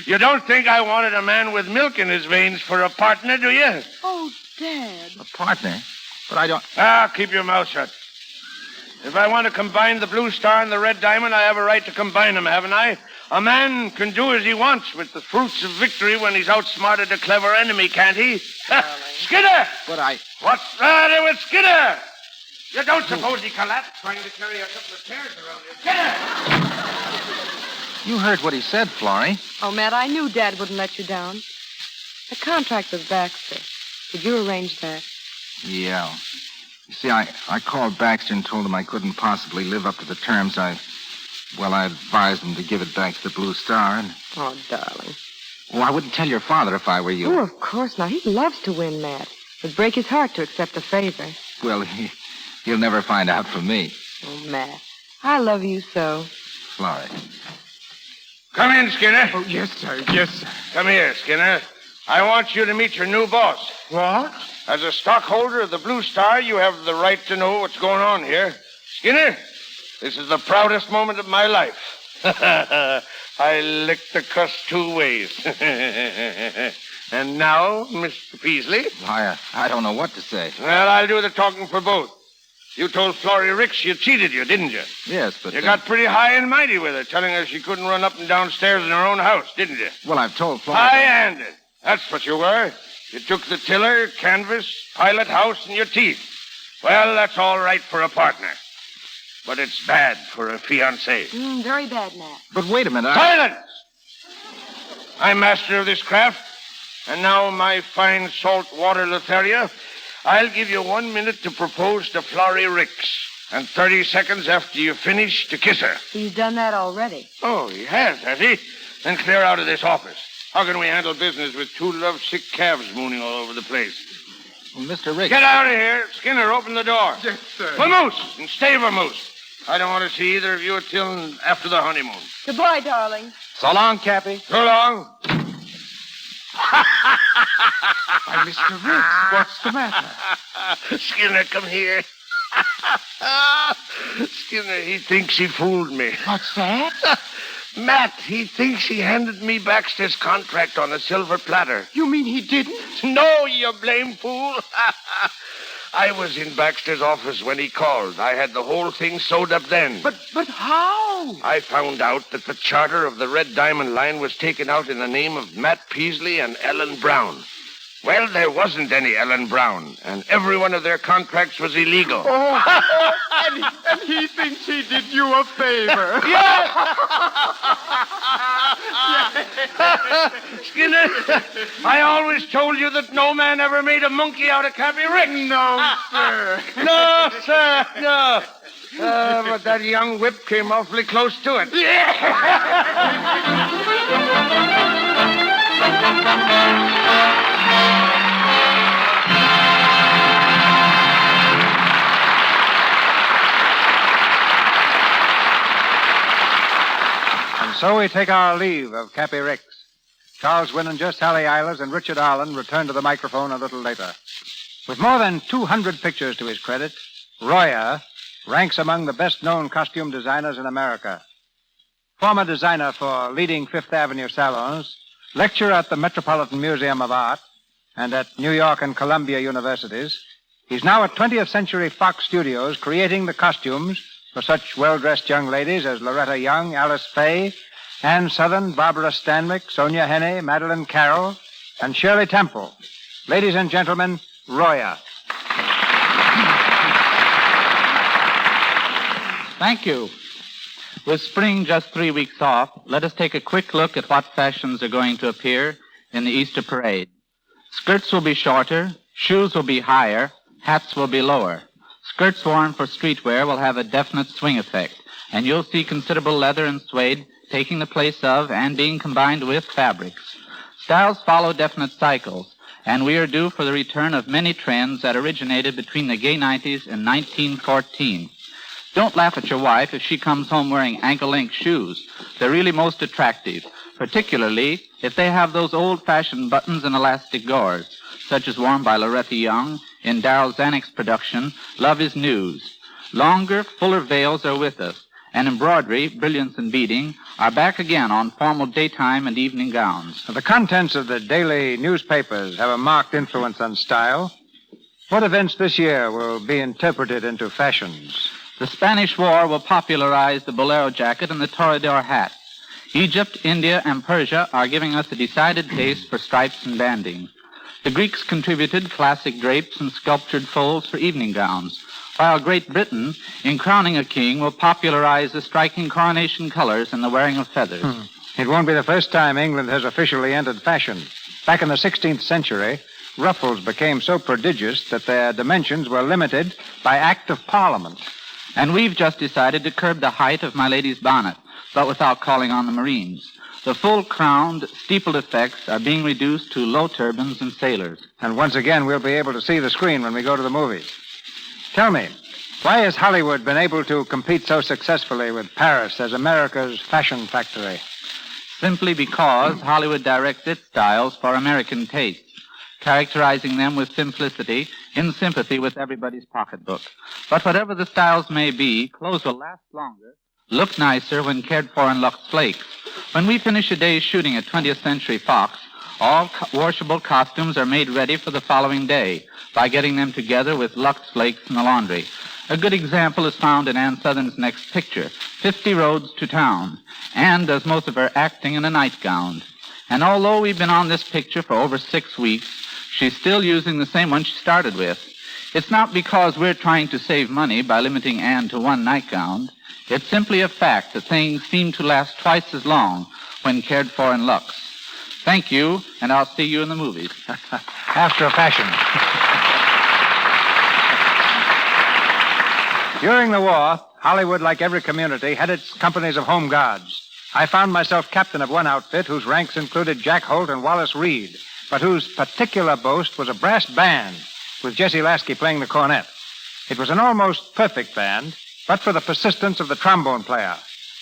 You don't think I wanted a man with milk in his veins for a partner, do you? Oh, Dad. A partner? But I don't... Keep your mouth shut. If I want to combine the Blue Star and the Red Diamond, I have a right to combine them, haven't I? A man can do as he wants with the fruits of victory when he's outsmarted a clever enemy, can't he? Skinner! But I... What's the matter with Skinner? You don't suppose he collapsed trying to carry a couple of chairs around here? Skinner! You heard what he said, Florrie. Oh, Matt, I knew Dad wouldn't let you down. The contract with Baxter. Did you arrange that? Yeah. You see, I called Baxter and told him I couldn't possibly live up to the terms. I advised him to give it back to the Blue Star and... Oh, darling. Well, I wouldn't tell your father if I were you. Oh, of course not. He loves to win, Matt. It'd break his heart to accept a favor. Well, he'll never find out from me. Oh, Matt, I love you so. Florrie. Come in, Skinner. Oh, yes, sir. Yes, sir. Come here, Skinner. I want you to meet your new boss. What? As a stockholder of the Blue Star, you have the right to know what's going on here. Skinner, this is the proudest moment of my life. I licked the cuss 2 ways. And now, Mr. Peasley? I don't know what to say. Well, I'll do the talking for both. You told Florrie Ricks she cheated you, didn't you? Yes, but... You got pretty high and mighty with her, telling her she couldn't run up and downstairs in her own house, didn't you? Well, I've told Florrie... High-handed. That's what you were. You took the tiller, canvas, pilot house, and your teeth. Well, that's all right for a partner. But it's bad for a fiancé. Very bad, Matt. But wait a minute, Silence! I'm master of this craft. And now, my fine saltwater Lotharia, I'll give you 1 minute to propose to Florrie Ricks. And 30 seconds after you finish to kiss her. He's done that already. Oh, he has he? Then clear out of this office. How can we handle business with 2 lovesick calves mooning all over the place? Well, Mr. Ricks... Get out of here. Skinner, open the door. Yes, sir. Vamoose, and stay vamoose. I don't want to see either of you until after the honeymoon. Goodbye, darling. So long, Cappy. So long. Why, Mr. Ricks, what's the matter? Skinner, come here. Skinner, he thinks he fooled me. What's that? Matt, he thinks he handed me Baxter's contract on a silver platter. You mean he didn't? No, you blame fool. I was in Baxter's office when he called. I had the whole thing sewed up then. But how? I found out that the charter of the Red Diamond Line was taken out in the name of Matt Peasley and Ellen Brown. Well, there wasn't any Ellen Brown, and every one of their contracts was illegal. And he thinks he did you a favor. Yes! Skinner, I always told you that no man ever made a monkey out of Cappy Ricks. No, sir. No, sir, no. But that young whip came awfully close to it. And so we take our leave of Cappy Ricks. Charles Winninger, Sally Eilers, and Richard Arlen return to the microphone a little later. With more than 200 pictures to his credit, Royer ranks among the best-known costume designers in America. Former designer for leading Fifth Avenue salons, lecturer at the Metropolitan Museum of Art, and at New York and Columbia universities, he's now at 20th Century Fox Studios creating the costumes for such well-dressed young ladies as Loretta Young, Alice Faye, Anne Southern, Barbara Stanwyck, Sonia Henney, Madeline Carroll, and Shirley Temple. Ladies and gentlemen, Royer. Thank you. With spring just 3 weeks off, let us take a quick look at what fashions are going to appear in the Easter parade. Skirts will be shorter, shoes will be higher, hats will be lower. Skirts worn for streetwear will have a definite swing effect, and you'll see considerable leather and suede taking the place of and being combined with fabrics. Styles follow definite cycles, and we are due for the return of many trends that originated between the gay 90s and 1914. Don't laugh at your wife if she comes home wearing ankle-length shoes. They're really most attractive, particularly if they have those old-fashioned buttons and elastic gores, such as worn by Loretta Young in Darryl Zanuck's production, Love is News. Longer, fuller veils are with us, and embroidery, brilliance, and beading are back again on formal daytime and evening gowns. The contents of the daily newspapers have a marked influence on style. What events this year will be interpreted into fashions? The Spanish War will popularize the bolero jacket and the toreador hat. Egypt, India, and Persia are giving us a decided taste for stripes and banding. The Greeks contributed classic drapes and sculptured folds for evening gowns, while Great Britain, in crowning a king, will popularize the striking coronation colors and the wearing of feathers. It won't be the first time England has officially entered fashion. Back in the 16th century, ruffles became so prodigious that their dimensions were limited by Act of Parliament. And we've just decided to curb the height of my lady's bonnet, but without calling on the Marines. The full-crowned, steepled effects are being reduced to low turbans and sailors. And once again, we'll be able to see the screen when we go to the movies. Tell me, why has Hollywood been able to compete so successfully with Paris as America's fashion factory? Simply because Hollywood directs its styles for American tastes, characterizing them with simplicity, in sympathy with everybody's pocketbook. But whatever the styles may be, clothes will last longer, look nicer when cared for in Lux Flakes. When we finish a day's shooting at 20th Century Fox, all washable costumes are made ready for the following day by getting them together with Lux Flakes in the laundry. A good example is found in Ann Sothern's next picture, 50 Roads to Town. Ann does most of her acting in a nightgown. And although we've been on this picture for over 6 weeks, she's still using the same one she started with. It's not because we're trying to save money by limiting Ann to one nightgown. It's simply a fact that things seem to last twice as long when cared for in Lux. Thank you, and I'll see you in the movies. After a fashion. During the war, Hollywood, like every community, had its companies of home guards. I found myself captain of one outfit whose ranks included Jack Holt and Wallace Reed, but whose particular boast was a brass band with Jesse Lasky playing the cornet. It was an almost perfect band, but for the persistence of the trombone player,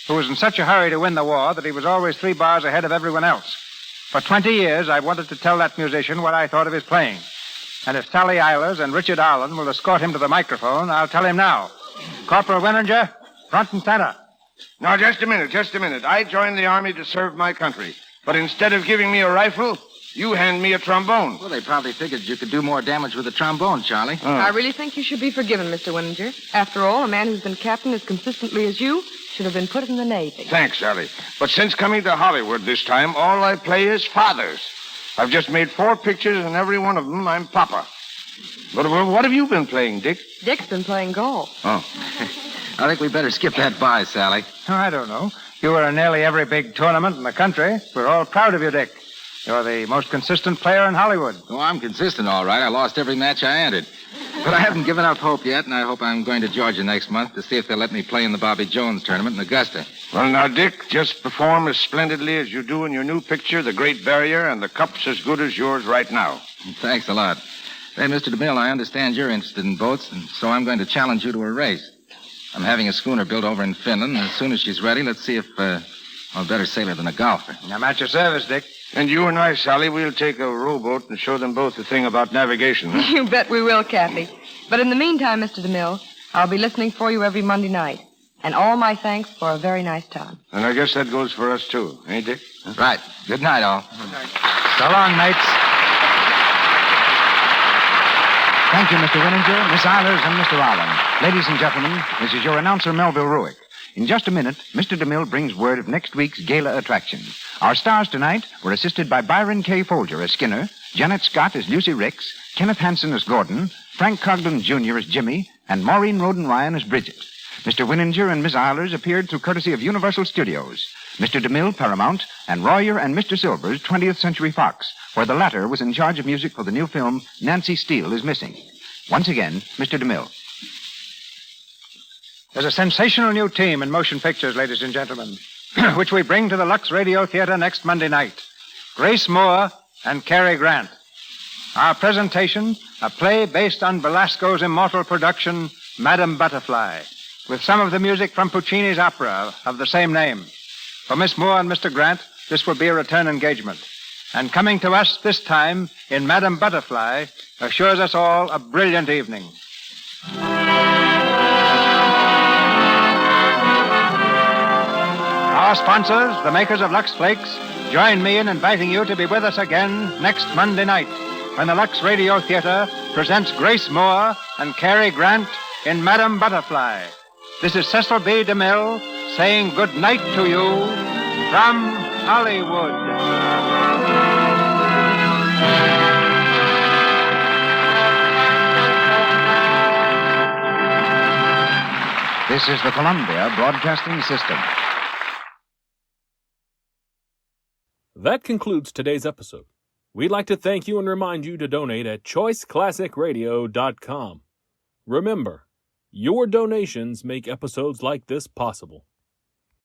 who was in such a hurry to win the war that he was always 3 bars ahead of everyone else. For 20 years, I wanted to tell that musician what I thought of his playing. And if Sally Eilers and Richard Arlen will escort him to the microphone, I'll tell him now. Corporal Winninger, front and center. Now, just a minute. I joined the Army to serve my country. But instead of giving me a rifle, you hand me a trombone. Well, they probably figured you could do more damage with a trombone, Charlie. I really think you should be forgiven, Mr. Winninger. After all, a man who's been captain as consistently as you should have been put in the Navy. Thanks, Sally. But since coming to Hollywood this time, all I play is fathers. I've just made 4 pictures, and every one of them I'm Papa. But what have you been playing, Dick? Dick's been playing golf. Oh. I think we better skip that bye, Sally. Oh, I don't know. You were in nearly every big tournament in the country. We're all proud of you, Dick. You're the most consistent player in Hollywood. Oh, I'm consistent, all right. I lost every match I entered. But I haven't given up hope yet, and I hope I'm going to Georgia next month to see if they'll let me play in the Bobby Jones tournament in Augusta. Well, now, Dick, just perform as splendidly as you do in your new picture, The Great Barrier, and the cup's as good as yours right now. Thanks a lot. Hey, Mr. DeMille, I understand you're interested in boats, and so I'm going to challenge you to a race. I'm having a schooner built over in Finland, and as soon as she's ready, let's see if, I'm a better sailor than a golfer. I'm at your service, Dick. And you and I, Sally, we'll take a rowboat and show them both the thing about navigation. Huh? You bet we will, Cappy. But in the meantime, Mr. DeMille, I'll be listening for you every Monday night. And all my thanks for a very nice time. And I guess that goes for us, too. Eh, Dick? Huh? Right. Good night, all. So long, mates. Thank you, Mr. Winninger, Miss Eilers, and Mr. Allen. Ladies and gentlemen, this is your announcer, Melville Ruick. In just a minute, Mr. DeMille brings word of next week's gala attraction. Our stars tonight were assisted by Byron K. Folger as Skinner, Janet Scott as Lucy Ricks, Kenneth Hansen as Gordon, Frank Cogden Jr. as Jimmy, and Maureen Roden Ryan as Bridget. Mr. Winninger and Miss Eilers appeared through courtesy of Universal Studios, Mr. DeMille, Paramount, and Royer and Mr. Silvers, 20th Century Fox, where the latter was in charge of music for the new film Nancy Steele is Missing. Once again, Mr. DeMille. There's a sensational new team in motion pictures, ladies and gentlemen, which we bring to the Lux Radio Theater next Monday night. Grace Moore and Cary Grant. Our presentation, a play based on Belasco's immortal production, Madame Butterfly, with some of the music from Puccini's opera of the same name. For Miss Moore and Mr. Grant, this will be a return engagement. And coming to us this time in Madame Butterfly assures us all a brilliant evening. sponsors, the makers of Lux Flakes, join me in inviting you to be with us again next Monday night when the Lux Radio Theater presents Grace Moore and Cary Grant in Madame Butterfly. This is Cecil B. DeMille saying good night to you from Hollywood. This is the Columbia Broadcasting System. That concludes today's episode. We'd like to thank you and remind you to donate at choiceclassicradio.com. Remember, your donations make episodes like this possible.